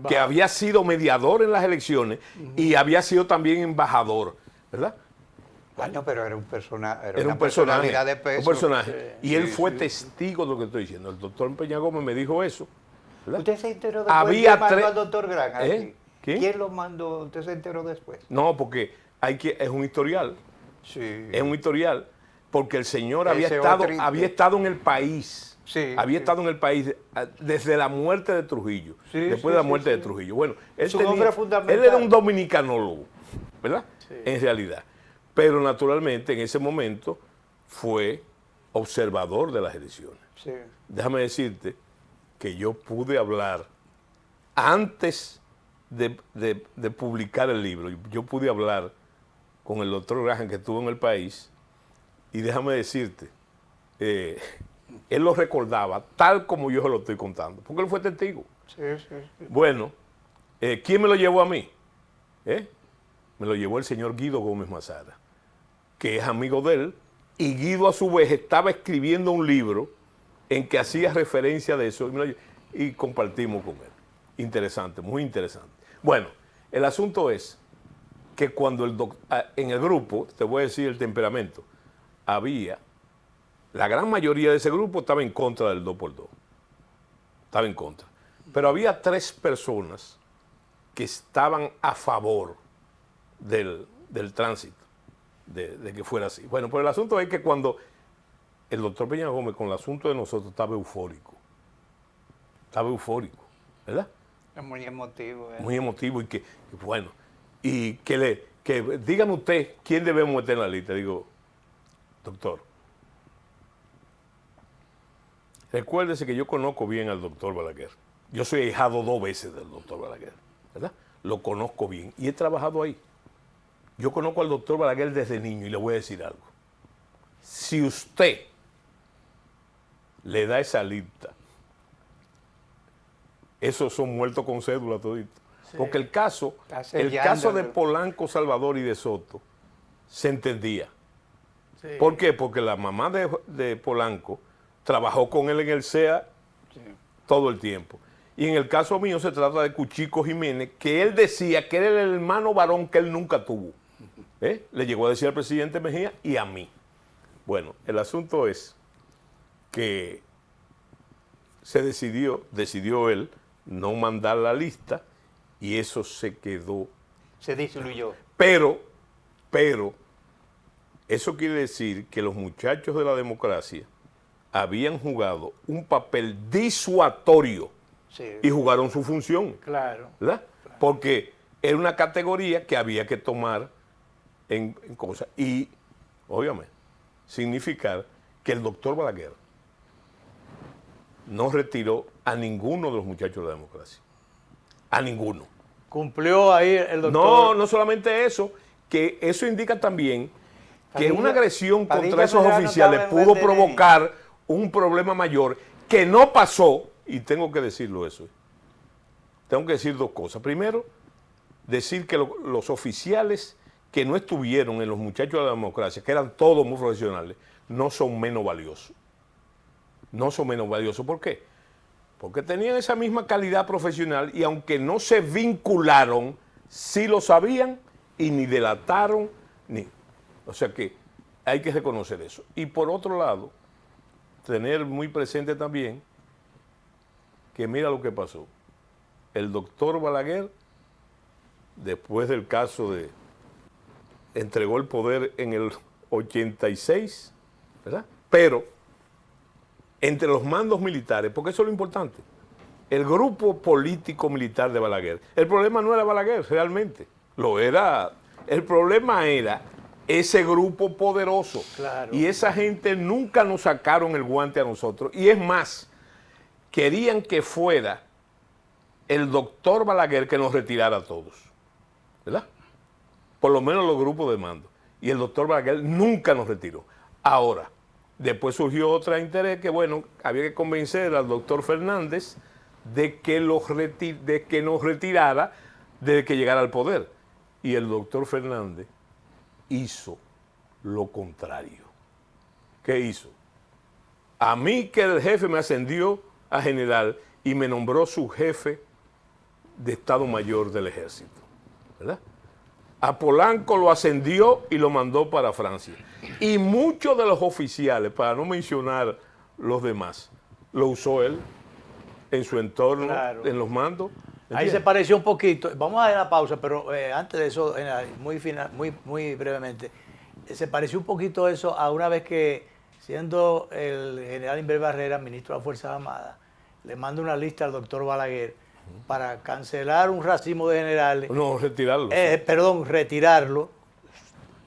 Speaker 3: que había sido mediador en las elecciones y había sido también embajador, ¿verdad?
Speaker 2: Bueno, pero era un personaje,
Speaker 3: era una personalidad de peso. Un personaje. Y él fue testigo de lo que estoy diciendo. El doctor Peña Gómez me dijo eso. ¿Verdad?
Speaker 2: ¿Usted se enteró después? ¿Quién mandó al doctor Graham? ¿Quién lo mandó? ¿Usted se enteró después?
Speaker 3: No, porque es un historial.
Speaker 2: Sí.
Speaker 3: Es un historial. Porque el señor había estado en el país.
Speaker 2: Sí,
Speaker 3: había estado en el país desde la muerte de Trujillo. Después de la muerte de Trujillo. Bueno, él era un dominicanólogo, ¿verdad? Sí. En realidad. Pero naturalmente en ese momento fue observador de las elecciones.
Speaker 2: Sí.
Speaker 3: Déjame decirte que yo pude hablar antes de publicar el libro. Yo pude hablar con el doctor Graham que estuvo en el país y déjame decirte, él lo recordaba tal como yo se lo estoy contando, porque él fue testigo.
Speaker 2: Sí.
Speaker 3: Bueno, ¿quién me lo llevó a mí? Me lo llevó el señor Guido Gómez Mazara, que es amigo de él, y Guido a su vez estaba escribiendo un libro en que hacía referencia de eso y compartimos con él. Interesante, muy interesante. Bueno, el asunto es que cuando en el grupo, te voy a decir el temperamento, la gran mayoría de ese grupo estaba en contra del 2x2. Estaba en contra. Pero había 3 personas que estaban a favor del tránsito, de que fuera así. Bueno, pero el asunto es que cuando el doctor Peña Gómez con el asunto de nosotros estaba eufórico, ¿verdad?
Speaker 2: Es muy emotivo.
Speaker 3: Muy emotivo y que bueno, y que dígame usted quién debemos meter en la lista. Digo, doctor, recuérdese que yo conozco bien al doctor Balaguer. Yo soy ahijado 2 veces del doctor Balaguer, ¿verdad? Lo conozco bien y he trabajado ahí. Yo conozco al doctor Balaguer desde niño y le voy a decir algo. Si usted le da esa lista, esos son muertos con cédula todito. Sí. Porque el caso de Polanco Salvador y de Soto se entendía.
Speaker 1: Sí.
Speaker 3: ¿Por qué? Porque la mamá de Polanco trabajó con él en el CEA todo el tiempo. Y en el caso mío se trata de Cuchico Jiménez, que él decía que era el hermano varón que él nunca tuvo. Le llegó a decir al presidente Mejía y a mí. Bueno, el asunto es que decidió él no mandar la lista y eso se quedó.
Speaker 2: Se disoluyó.
Speaker 3: Pero, eso quiere decir que los muchachos de la democracia habían jugado un papel disuatorio y jugaron su función.
Speaker 1: Claro.
Speaker 3: ¿Verdad? Claro. Porque era una categoría que había que tomar en cosas. Y, obviamente, significar que el doctor Balaguer no retiró a ninguno de los muchachos de la democracia. A ninguno.
Speaker 1: Cumplió ahí el doctor.
Speaker 3: No solamente eso, que eso indica también que una agresión contra esos oficiales pudo provocar un problema mayor que no pasó, y tengo que decirlo eso. Tengo que decir dos cosas. Primero, decir que los oficiales que no estuvieron en los muchachos de la democracia, que eran todos muy profesionales, no son menos valiosos. No son menos valiosos. ¿Por qué? Porque tenían esa misma calidad profesional y aunque no se vincularon, sí lo sabían y ni delataron, o sea que hay que reconocer eso. Y por otro lado, tener muy presente también que mira lo que pasó. El doctor Balaguer, después del caso entregó el poder en el 86, ¿verdad? Pero entre los mandos militares, porque eso es lo importante, el grupo político militar de Balaguer, el problema no era Balaguer realmente, el problema era ese grupo poderoso.
Speaker 1: Claro.
Speaker 3: Y esa gente nunca nos sacaron el guante a nosotros. Y es más, querían que fuera el doctor Balaguer que nos retirara a todos, ¿verdad? Por lo menos los grupos de mando. Y el doctor Balaguer nunca nos retiró. Ahora, después surgió otro interés que, bueno, había que convencer al doctor Fernández de que nos retirara desde que llegara al poder. Y el doctor Fernández hizo lo contrario. ¿Qué hizo? A mí que el jefe me ascendió a general y me nombró su jefe de Estado Mayor del Ejército, ¿verdad? A Polanco lo ascendió y lo mandó para Francia. Y muchos de los oficiales, para no mencionar los demás, lo usó él en su entorno, claro, en los mandos. ¿Entiendes?
Speaker 1: Ahí se pareció un poquito. Vamos a dar la pausa, pero antes de eso, muy brevemente, se pareció un poquito eso a una vez que, siendo el general Inver Barrera, ministro de las Fuerzas Armadas, le manda una lista al doctor Balaguer para cancelar un racimo de generales.
Speaker 3: No, retirarlo.
Speaker 1: Perdón, retirarlo.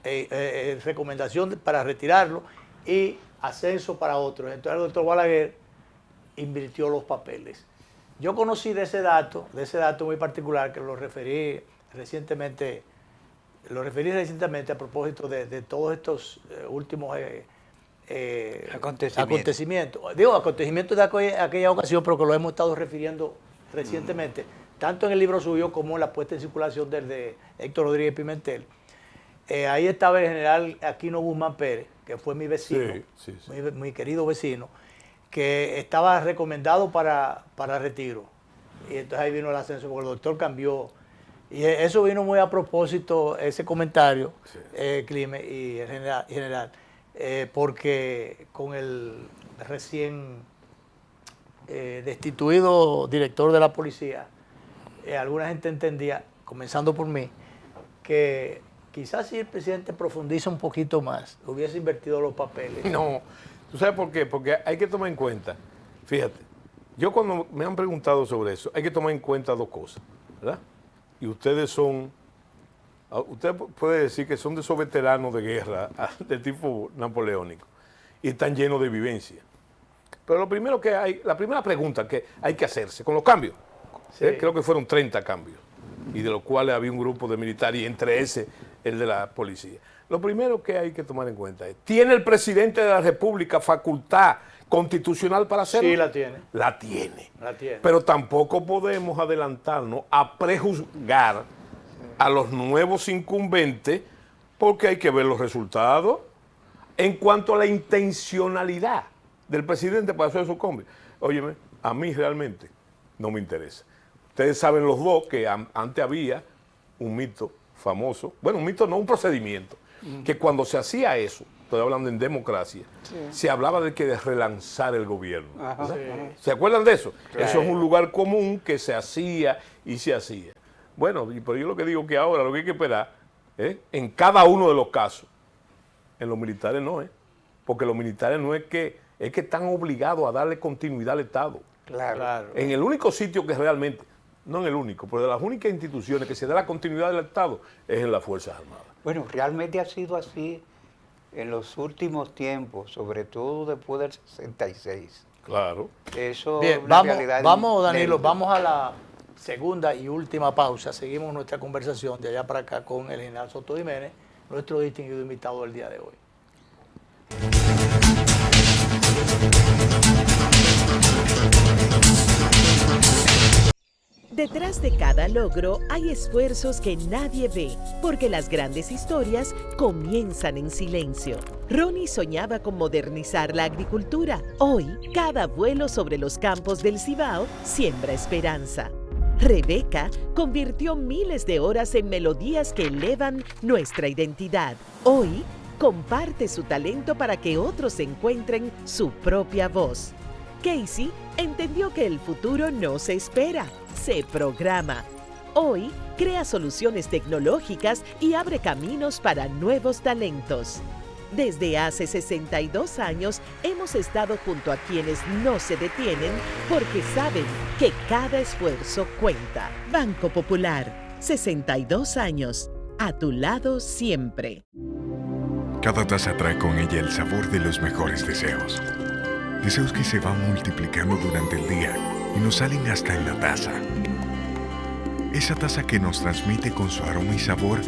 Speaker 1: Recomendación para retirarlo y ascenso para otros. Entonces el doctor Balaguer invirtió los papeles. Yo conocí de ese dato muy particular que lo referí recientemente a propósito de todos estos últimos acontecimientos. Digo, acontecimientos de aquella ocasión, pero que lo hemos estado refiriendo recientemente, tanto en el libro suyo como en la puesta en circulación del de Héctor Rodríguez Pimentel. Ahí estaba el general Aquino Guzmán Pérez, que fue mi vecino, mi querido vecino, que estaba recomendado para retiro. Y entonces ahí vino el ascenso, porque el doctor cambió. Y eso vino muy a propósito, ese comentario, Clime y general, porque con el recién destituido director de la policía, alguna gente entendía, comenzando por mí, que quizás si el presidente profundiza un poquito más, hubiese invertido los papeles.
Speaker 3: No, ¿tú sabes por qué? Porque hay que tomar en cuenta, fíjate, yo cuando me han preguntado sobre eso, hay que tomar en cuenta dos cosas, ¿verdad? Y usted puede decir que son de esos veteranos de guerra, de tipo napoleónico, y están llenos de vivencia. Pero la primera pregunta que hay que hacerse con los cambios, creo que fueron 30 cambios, y de los cuales había un grupo de militares, y entre ese el de la policía. Lo primero que hay que tomar en cuenta es, ¿tiene el presidente de la República facultad constitucional para hacerlo?
Speaker 1: Sí, la tiene.
Speaker 3: La tiene.
Speaker 1: La tiene.
Speaker 3: Pero tampoco podemos adelantarnos a prejuzgar a los nuevos incumbentes porque hay que ver los resultados. En cuanto a la intencionalidad del presidente para hacer su cambio, óyeme, a mí realmente no me interesa. Ustedes saben los dos que antes había un mito famoso, bueno, un mito no, un procedimiento, que cuando se hacía eso, estoy hablando en democracia, se hablaba de que de relanzar el gobierno. ¿Se acuerdan de eso? Eso es un lugar común que se hacía y se hacía. Bueno, pero yo lo que digo que ahora lo que hay que esperar, en cada uno de los casos, en los militares no es, porque los militares no es que están obligados a darle continuidad al Estado.
Speaker 2: Claro.
Speaker 3: En el único sitio que realmente, no en el único, pero de las únicas instituciones que se da la continuidad del Estado es en las Fuerzas Armadas.
Speaker 2: Bueno, realmente ha sido así en los últimos tiempos, sobre todo después del 66.
Speaker 3: Claro.
Speaker 2: Eso
Speaker 1: bien, vamos, Danilo, vamos a la segunda y última pausa. Seguimos nuestra conversación de allá para acá con el general Soto Jiménez, nuestro distinguido invitado del día de hoy.
Speaker 4: Detrás de cada logro hay esfuerzos que nadie ve, porque las grandes historias comienzan en silencio. Ronnie soñaba con modernizar la agricultura. Hoy, cada vuelo sobre los campos del Cibao siembra esperanza. Rebeca convirtió miles de horas en melodías que elevan nuestra identidad. Hoy, comparte su talento para que otros encuentren su propia voz. Casey entendió que el futuro no se espera, se programa. Hoy, crea soluciones tecnológicas y abre caminos para nuevos talentos. Desde hace 62 años hemos estado junto a quienes no se detienen porque saben que cada esfuerzo cuenta. Banco Popular, 62 años, a tu lado siempre.
Speaker 10: Cada taza trae con ella el sabor de los mejores deseos. Deseos que se van multiplicando durante el día y nos salen hasta en la taza. Esa taza que nos transmite con su aroma y sabor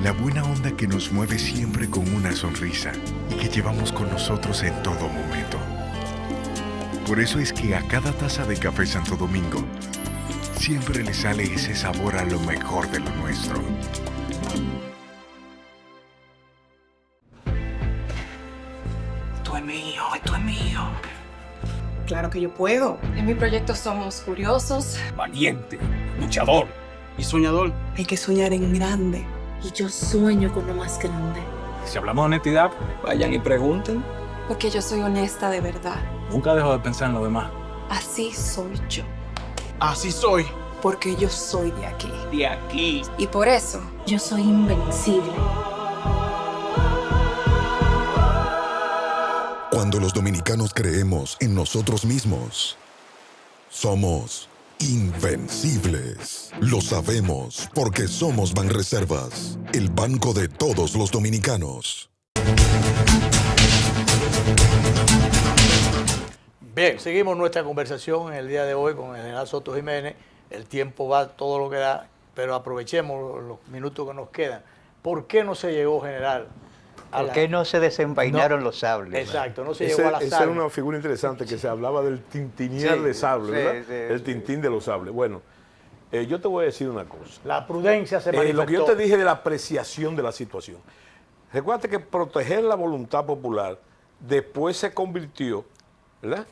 Speaker 10: la buena onda que nos mueve siempre con una sonrisa y que llevamos con nosotros en todo momento. Por eso es que a cada taza de Café Santo Domingo siempre le sale ese sabor a lo mejor de lo nuestro.
Speaker 5: Esto es mío, esto es mío.
Speaker 6: Claro que yo puedo.
Speaker 7: En mi proyecto somos curiosos,
Speaker 5: Valiente, luchador y soñador.
Speaker 6: Hay que soñar en grande.
Speaker 8: Y yo sueño con lo más grande.
Speaker 5: Si hablamos de honestidad, vayan y pregunten.
Speaker 7: porque yo soy honesta de verdad.
Speaker 5: Nunca dejo de pensar en lo demás.
Speaker 7: Así soy yo.
Speaker 5: Así soy.
Speaker 6: Porque yo soy de aquí.
Speaker 5: De aquí.
Speaker 7: Y por eso,
Speaker 8: Yo soy invencible.
Speaker 9: Cuando los dominicanos creemos en nosotros mismos, somos invencibles. Lo sabemos porque somos Banreservas, el banco de todos los dominicanos.
Speaker 1: Bien, seguimos nuestra conversación en el día de hoy con el general Soto Jiménez. El tiempo va todo lo que da, pero aprovechemos los minutos que nos quedan. ¿Por qué no se llegó, general?
Speaker 2: ¿Por qué no se desenvainaron los sables?
Speaker 1: Exacto, no se llegó a la
Speaker 3: Esa era una figura interesante que se hablaba del tintinear de sable, ¿verdad? El tintín de los sables. Bueno, yo te voy a decir una cosa.
Speaker 1: La prudencia se manifestó.
Speaker 3: Lo que yo te dije de la apreciación de la situación. Recuerda que proteger la voluntad popular después se convirtió, ¿verdad?,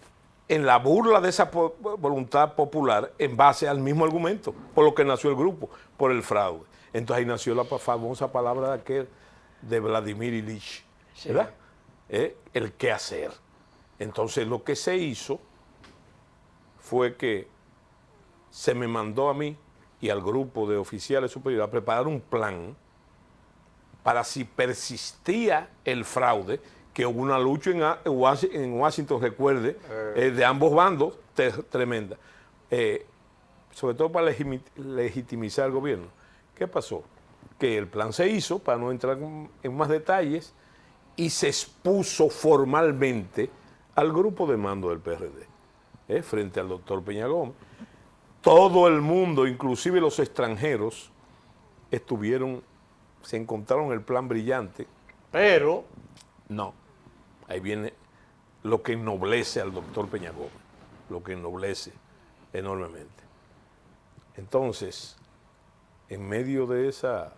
Speaker 3: en la burla de esa voluntad popular en base al mismo argumento, por lo que nació el grupo, por el fraude. Entonces ahí nació la famosa palabra de aquel de Vladimir Ilich, ¿verdad? El qué hacer. Entonces lo que se hizo fue que se me mandó a mí y al grupo de oficiales superiores a preparar un plan para si persistía el fraude, que hubo una lucha en Washington, recuerde, de ambos bandos, tremenda, sobre todo para legitimizar el gobierno. ¿Qué pasó? Que el plan se hizo, para no entrar en más detalles, y se expuso formalmente al grupo de mando del PRD, frente al doctor Peña Gómez. Todo el mundo, inclusive los extranjeros, se encontraron el plan brillante.
Speaker 1: Pero
Speaker 3: no, ahí viene lo que ennoblece al doctor Peña Gómez, lo que ennoblece enormemente. Entonces, en medio de esa,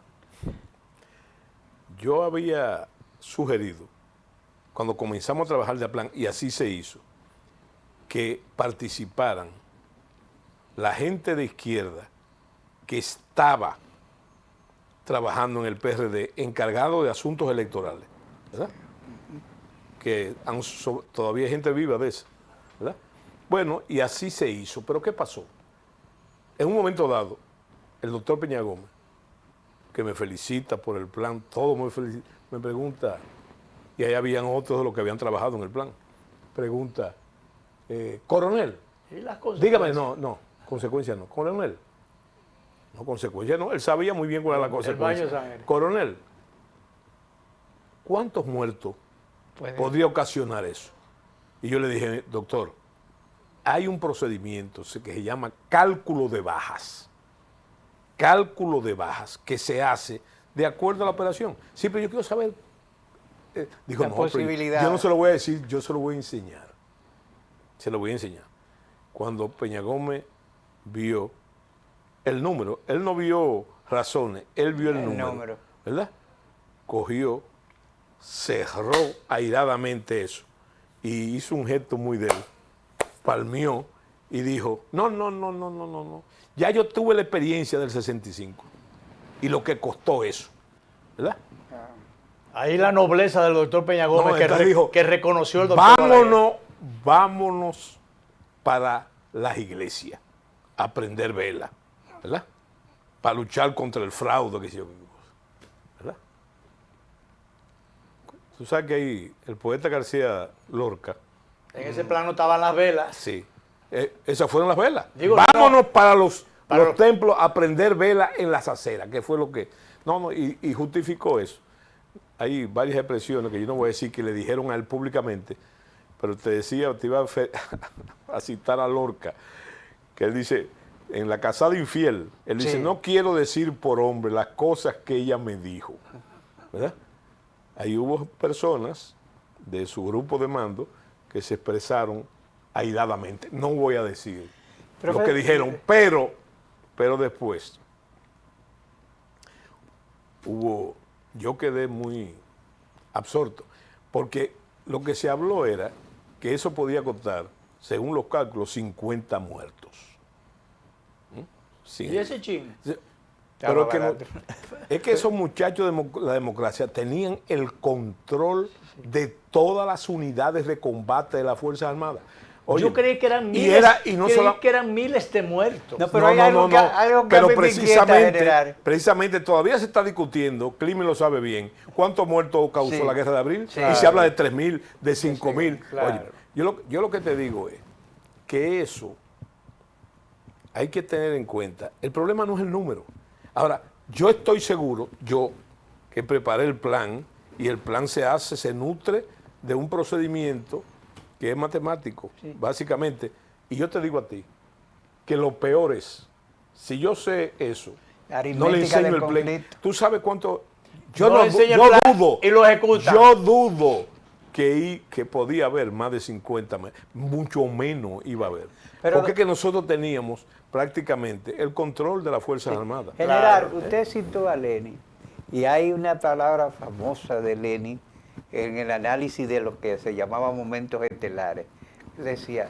Speaker 3: yo había sugerido cuando comenzamos a trabajar de plan, y así se hizo, que participaran la gente de izquierda que estaba trabajando en el PRD, encargado de asuntos electorales, ¿verdad? Que todavía hay gente viva de eso, ¿verdad? Bueno, y así se hizo. Pero ¿qué pasó? En un momento dado, el doctor Peña Gómez, que me felicita por el plan, todo me pregunta, y ahí habían otros de los que habían trabajado en el plan, pregunta, coronel, dígame, no, consecuencia no, coronel, no, consecuencia no, él sabía muy bien cuál era la consecuencia. Coronel, ¿cuántos muertos podría ocasionar eso? Y yo le dije, doctor, hay un procedimiento que se llama cálculo de bajas. Cálculo de bajas que se hace de acuerdo a la operación. Sí, pero yo quiero saber. Dijo, no, yo no se lo voy a decir, yo se lo voy a enseñar. Se lo voy a enseñar. Cuando Peña Gómez vio el número, él no vio razones, él vio el número, ¿verdad? Cogió, cerró airadamente eso y hizo un gesto muy de él, palmeó y dijo, no. Ya yo tuve la experiencia del 65 y lo que costó eso, ¿verdad?
Speaker 1: Ahí la nobleza del doctor Peña Gómez que reconoció el
Speaker 3: doctor vámonos para las iglesias a prender vela, ¿verdad? Para luchar contra el fraude, ¿verdad? Tú sabes que ahí el poeta García Lorca.
Speaker 1: En ese plano estaban las velas.
Speaker 3: Sí. Esas fueron las velas. Vámonos para los templos a prender velas en las aceras, que fue lo que... y justificó eso. Hay varias expresiones que yo no voy a decir que le dijeron a él públicamente, pero te iba a citar a Lorca, que él dice, en La casada infiel, él dice, no quiero decir por hombre las cosas que ella me dijo, ¿verdad? Ahí hubo personas de su grupo de mando que se expresaron airadamente. No voy a decir lo que dijeron, pero después yo quedé muy absorto, porque lo que se habló era que eso podía costar, según los cálculos, 50 muertos.
Speaker 1: ¿Y ese chin?
Speaker 3: Pero es que esos muchachos de la democracia tenían el control de todas las unidades de combate de las Fuerzas Armadas. Oye,
Speaker 1: yo creí que eran miles de muertos.
Speaker 2: No, pero hay algo que
Speaker 3: pero precisamente todavía se está discutiendo, Climen lo sabe bien, cuántos muertos causó la guerra de abril, y se habla de 3.000, de 5.000. Claro. Oye, yo lo que te digo es que eso hay que tener en cuenta. El problema no es el número. Ahora, yo estoy seguro, yo que preparé el plan, y el plan se nutre de un procedimiento que es matemático, básicamente. Y yo te digo a ti, que lo peor es, si yo sé eso, no le enseño el plan. ¿Tú sabes cuánto? Yo dudo,
Speaker 1: y lo ejecuta.
Speaker 3: Yo dudo que podía haber más de 50, mucho menos iba a haber. Porque es que nosotros teníamos prácticamente el control de las Fuerzas Armadas.
Speaker 2: General, usted citó a Lenin, y hay una palabra famosa de Lenin en el análisis de lo que se llamaba momentos estelares. Decía,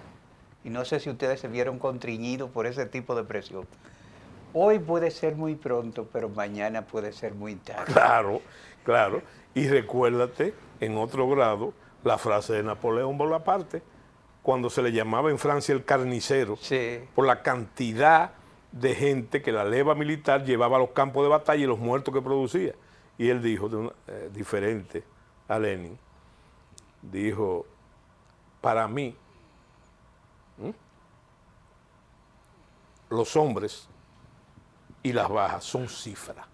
Speaker 2: y no sé si ustedes se vieron contriñidos por ese tipo de presión, hoy puede ser muy pronto, pero mañana puede ser muy tarde.
Speaker 3: Claro. Y recuérdate, en otro grado, la frase de Napoleón Bonaparte, cuando se le llamaba en Francia el carnicero, por la cantidad de gente que la leva militar llevaba a los campos de batalla y los muertos que producía. Y él dijo, diferente a Lenin, dijo, para mí, los hombres y las bajas son cifras.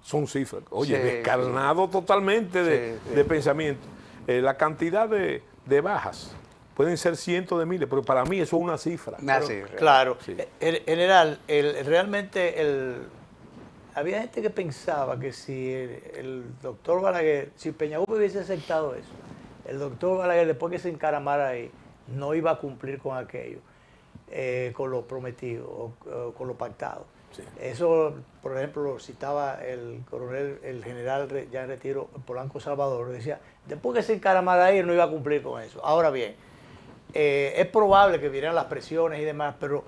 Speaker 3: Son cifras. Oye, descarnado totalmente de pensamiento. La cantidad de bajas pueden ser cientos de miles, pero para mí eso es una cifra.
Speaker 1: Claro. General, realmente había gente que pensaba que si el doctor Balaguer, si Peña Gómez hubiese aceptado eso, el doctor Balaguer, después que se encaramara ahí, no iba a cumplir con aquello, con lo prometido, o con lo pactado.
Speaker 3: Sí.
Speaker 1: Eso, por ejemplo, lo citaba el coronel, el general ya en retiro, Polanco Salvador, decía, después que se encaramara ahí, él no iba a cumplir con eso. Ahora bien, es probable que vinieran las presiones y demás, pero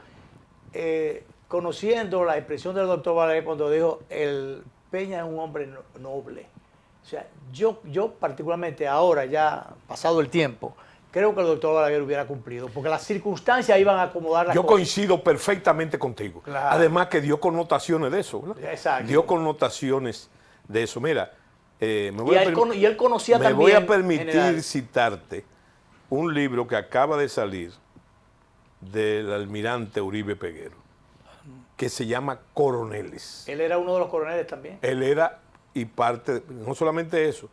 Speaker 1: conociendo la expresión del doctor Balaguer cuando dijo, el Peña es un hombre noble. O sea, yo particularmente ahora, ya pasado el tiempo, creo que el doctor Balaguer hubiera cumplido, porque las circunstancias iban a acomodar las cosas.
Speaker 3: Yo coincido perfectamente contigo.
Speaker 1: Claro.
Speaker 3: Además que dio connotaciones de eso, ¿verdad?
Speaker 1: Exacto.
Speaker 3: Dio connotaciones de eso. Mira,
Speaker 1: y él conocía también.
Speaker 3: Me voy a permitir
Speaker 1: general,
Speaker 3: citarte un libro que acaba de salir del almirante Uribe Peguero, que se llama Coroneles.
Speaker 1: Él era uno de los coroneles también.
Speaker 3: Él era, y parte, no solamente eso,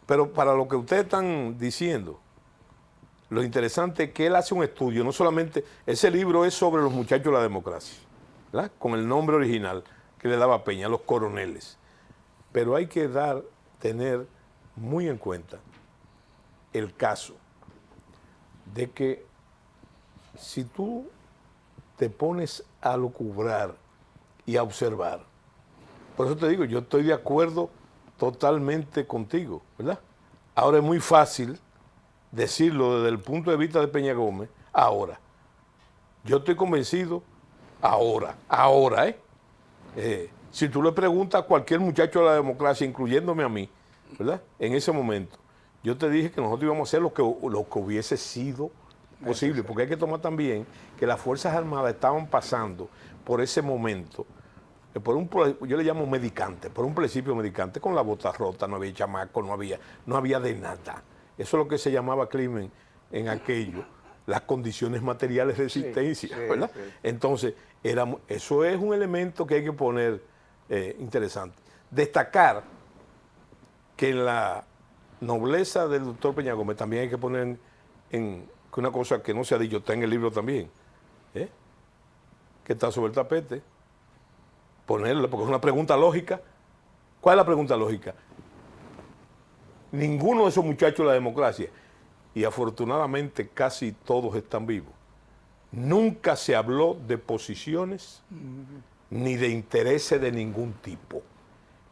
Speaker 3: pero para lo que ustedes están diciendo, lo interesante es que él hace un estudio, no solamente, ese libro es sobre los muchachos de la democracia, ¿verdad? Con el nombre original que le daba Peña, los coroneles. Pero hay que tener muy en cuenta el caso de que si tú te pones a lucubrar y a observar, por eso te digo, yo estoy de acuerdo totalmente contigo, ¿verdad? Ahora es muy fácil decirlo desde el punto de vista de Peña Gómez, ahora. Yo estoy convencido, ahora, si tú le preguntas a cualquier muchacho de la democracia, incluyéndome a mí, ¿verdad? En ese momento, yo te dije que nosotros íbamos a hacer lo que hubiese sido posible, porque hay que tomar también que las Fuerzas Armadas estaban pasando por ese momento, yo le llamo medicante, por un principio medicante, con la bota rota, no había chamaco, no había de nada. Eso es lo que se llamaba crimen en aquello, las condiciones materiales de existencia, ¿verdad? Sí. Entonces, eso es un elemento que hay que poner interesante. Destacar que en la nobleza del doctor Peña Gómez también hay que poner en una cosa que no se ha dicho, está en el libro también, que está sobre el tapete, ponerla, porque es una pregunta lógica. ¿Cuál es la pregunta lógica? Ninguno de esos muchachos de la democracia, y afortunadamente casi todos están vivos, nunca se habló de posiciones ni de intereses de ningún tipo.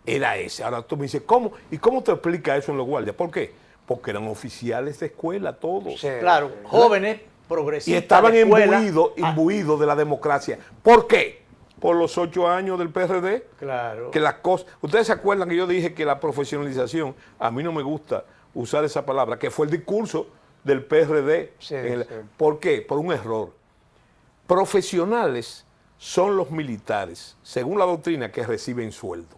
Speaker 3: Era ese. Ahora tú me dices, ¿cómo? ¿Y cómo te explica eso en los guardias? ¿Por qué? Porque eran oficiales de escuela todos.
Speaker 1: Sí, claro, jóvenes, progresistas.
Speaker 3: Y estaban imbuidos de la democracia. ¿Por qué? Por los 8 años del PRD.
Speaker 1: Claro.
Speaker 3: Que las cosas. Ustedes se acuerdan que yo dije que la profesionalización, a mí no me gusta usar esa palabra, que fue el discurso del PRD.
Speaker 2: Sí,
Speaker 3: ¿Por qué? Por un error. Profesionales son los militares, según la doctrina, que reciben sueldo.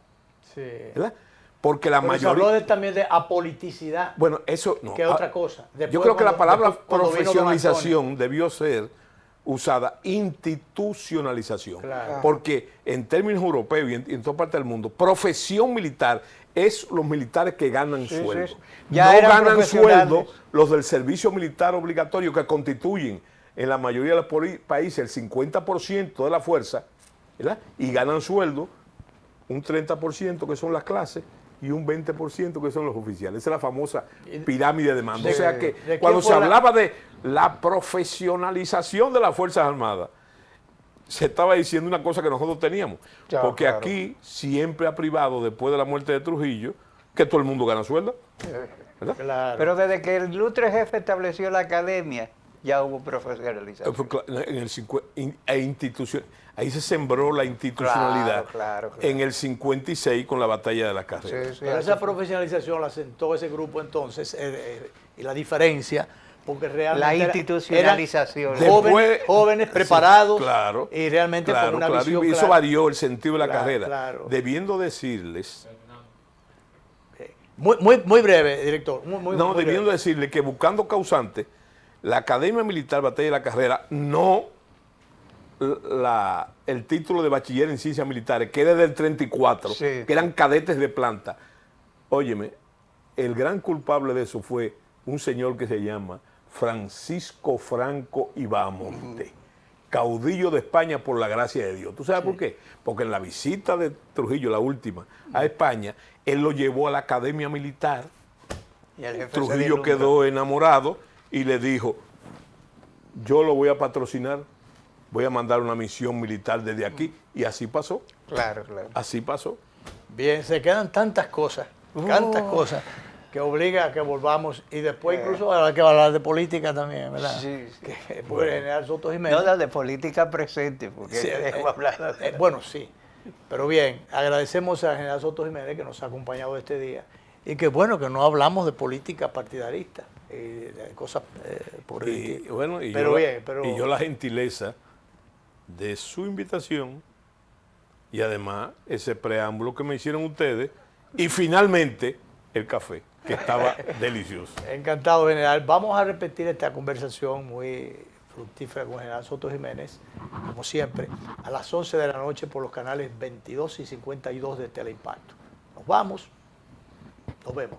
Speaker 1: Sí.
Speaker 3: ¿Verdad? Porque la mayoría...
Speaker 1: Se habló también de apoliticidad.
Speaker 3: Bueno, eso no.
Speaker 1: Que es otra cosa.
Speaker 3: Después, yo creo que la palabra profesionalización debió ser usada institucionalización.
Speaker 1: Claro.
Speaker 3: Porque en términos europeos y en toda parte del mundo, profesión militar es los militares que ganan sueldo.
Speaker 2: Sí. Ya
Speaker 3: no ganan sueldo los del servicio militar obligatorio, que constituyen en la mayoría de los países el 50% de la fuerza, ¿verdad? Y ganan sueldo un 30% que son las clases y un 20% que son los oficiales. Esa es la famosa pirámide de mando. O sea que cuando se hablaba de la profesionalización de las Fuerzas Armadas, se estaba diciendo una cosa que nosotros teníamos.
Speaker 2: Ya,
Speaker 3: porque
Speaker 2: claro.
Speaker 3: Aquí siempre ha privado, después de la muerte de Trujillo, que todo el mundo gana sueldo. ¿Verdad?
Speaker 1: Claro.
Speaker 2: Pero desde que el ilustre jefe estableció la academia, ya hubo profesionalización.
Speaker 3: Ahí se sembró la institucionalidad.
Speaker 2: Claro.
Speaker 3: En el 56 con la batalla de la carrera.
Speaker 1: Sí, pero esa profesionalización la sentó ese grupo entonces, y la diferencia, porque realmente
Speaker 2: la institucionalización.
Speaker 1: Jóvenes preparados,
Speaker 3: sí, claro,
Speaker 1: y realmente con una visión
Speaker 3: y eso varió el sentido de la carrera.
Speaker 1: Claro.
Speaker 3: Debiendo decirles...
Speaker 1: Muy breve, director.
Speaker 3: Debiendo decirles que buscando causantes, la Academia Militar Batalla de la Carrera, no el título de bachiller en ciencias militares, que era del 34,
Speaker 2: sí,
Speaker 3: que eran cadetes de planta. Óyeme, el gran culpable de eso fue un señor que se llama Francisco Franco Ibamonte, caudillo de España por la gracia de Dios. ¿Tú sabes por qué? Porque en la visita de Trujillo, la última, a España, él lo llevó a la Academia Militar.
Speaker 2: Y el jefe
Speaker 3: Trujillo quedó enamorado y le dijo, yo lo voy a patrocinar voy a mandar una misión militar desde aquí. Y así pasó.
Speaker 2: Claro, claro.
Speaker 3: Así pasó.
Speaker 1: Bien, se quedan tantas cosas que obliga a que volvamos. Y después incluso habrá que hablar de política también, ¿verdad?
Speaker 2: Sí.
Speaker 1: Porque el general Soto Jiménez...
Speaker 2: No, la de política presente, porque
Speaker 1: Sí,
Speaker 2: dejo hablar.
Speaker 1: bueno, sí. Pero bien, agradecemos al general Soto Jiménez que nos ha acompañado este día. Y que bueno, que no hablamos de política partidarista, de cosas por el
Speaker 3: Y,
Speaker 1: estilo.
Speaker 3: bueno, y yo la gentileza de su invitación y además ese preámbulo que me hicieron ustedes y finalmente el café, que estaba delicioso.
Speaker 1: Encantado, general. Vamos a repetir esta conversación muy fructífera con el general Soto Jiménez, como siempre, a las 11 de la noche por los canales 22 y 52 de Teleimpacto. Nos vamos. Nos vemos.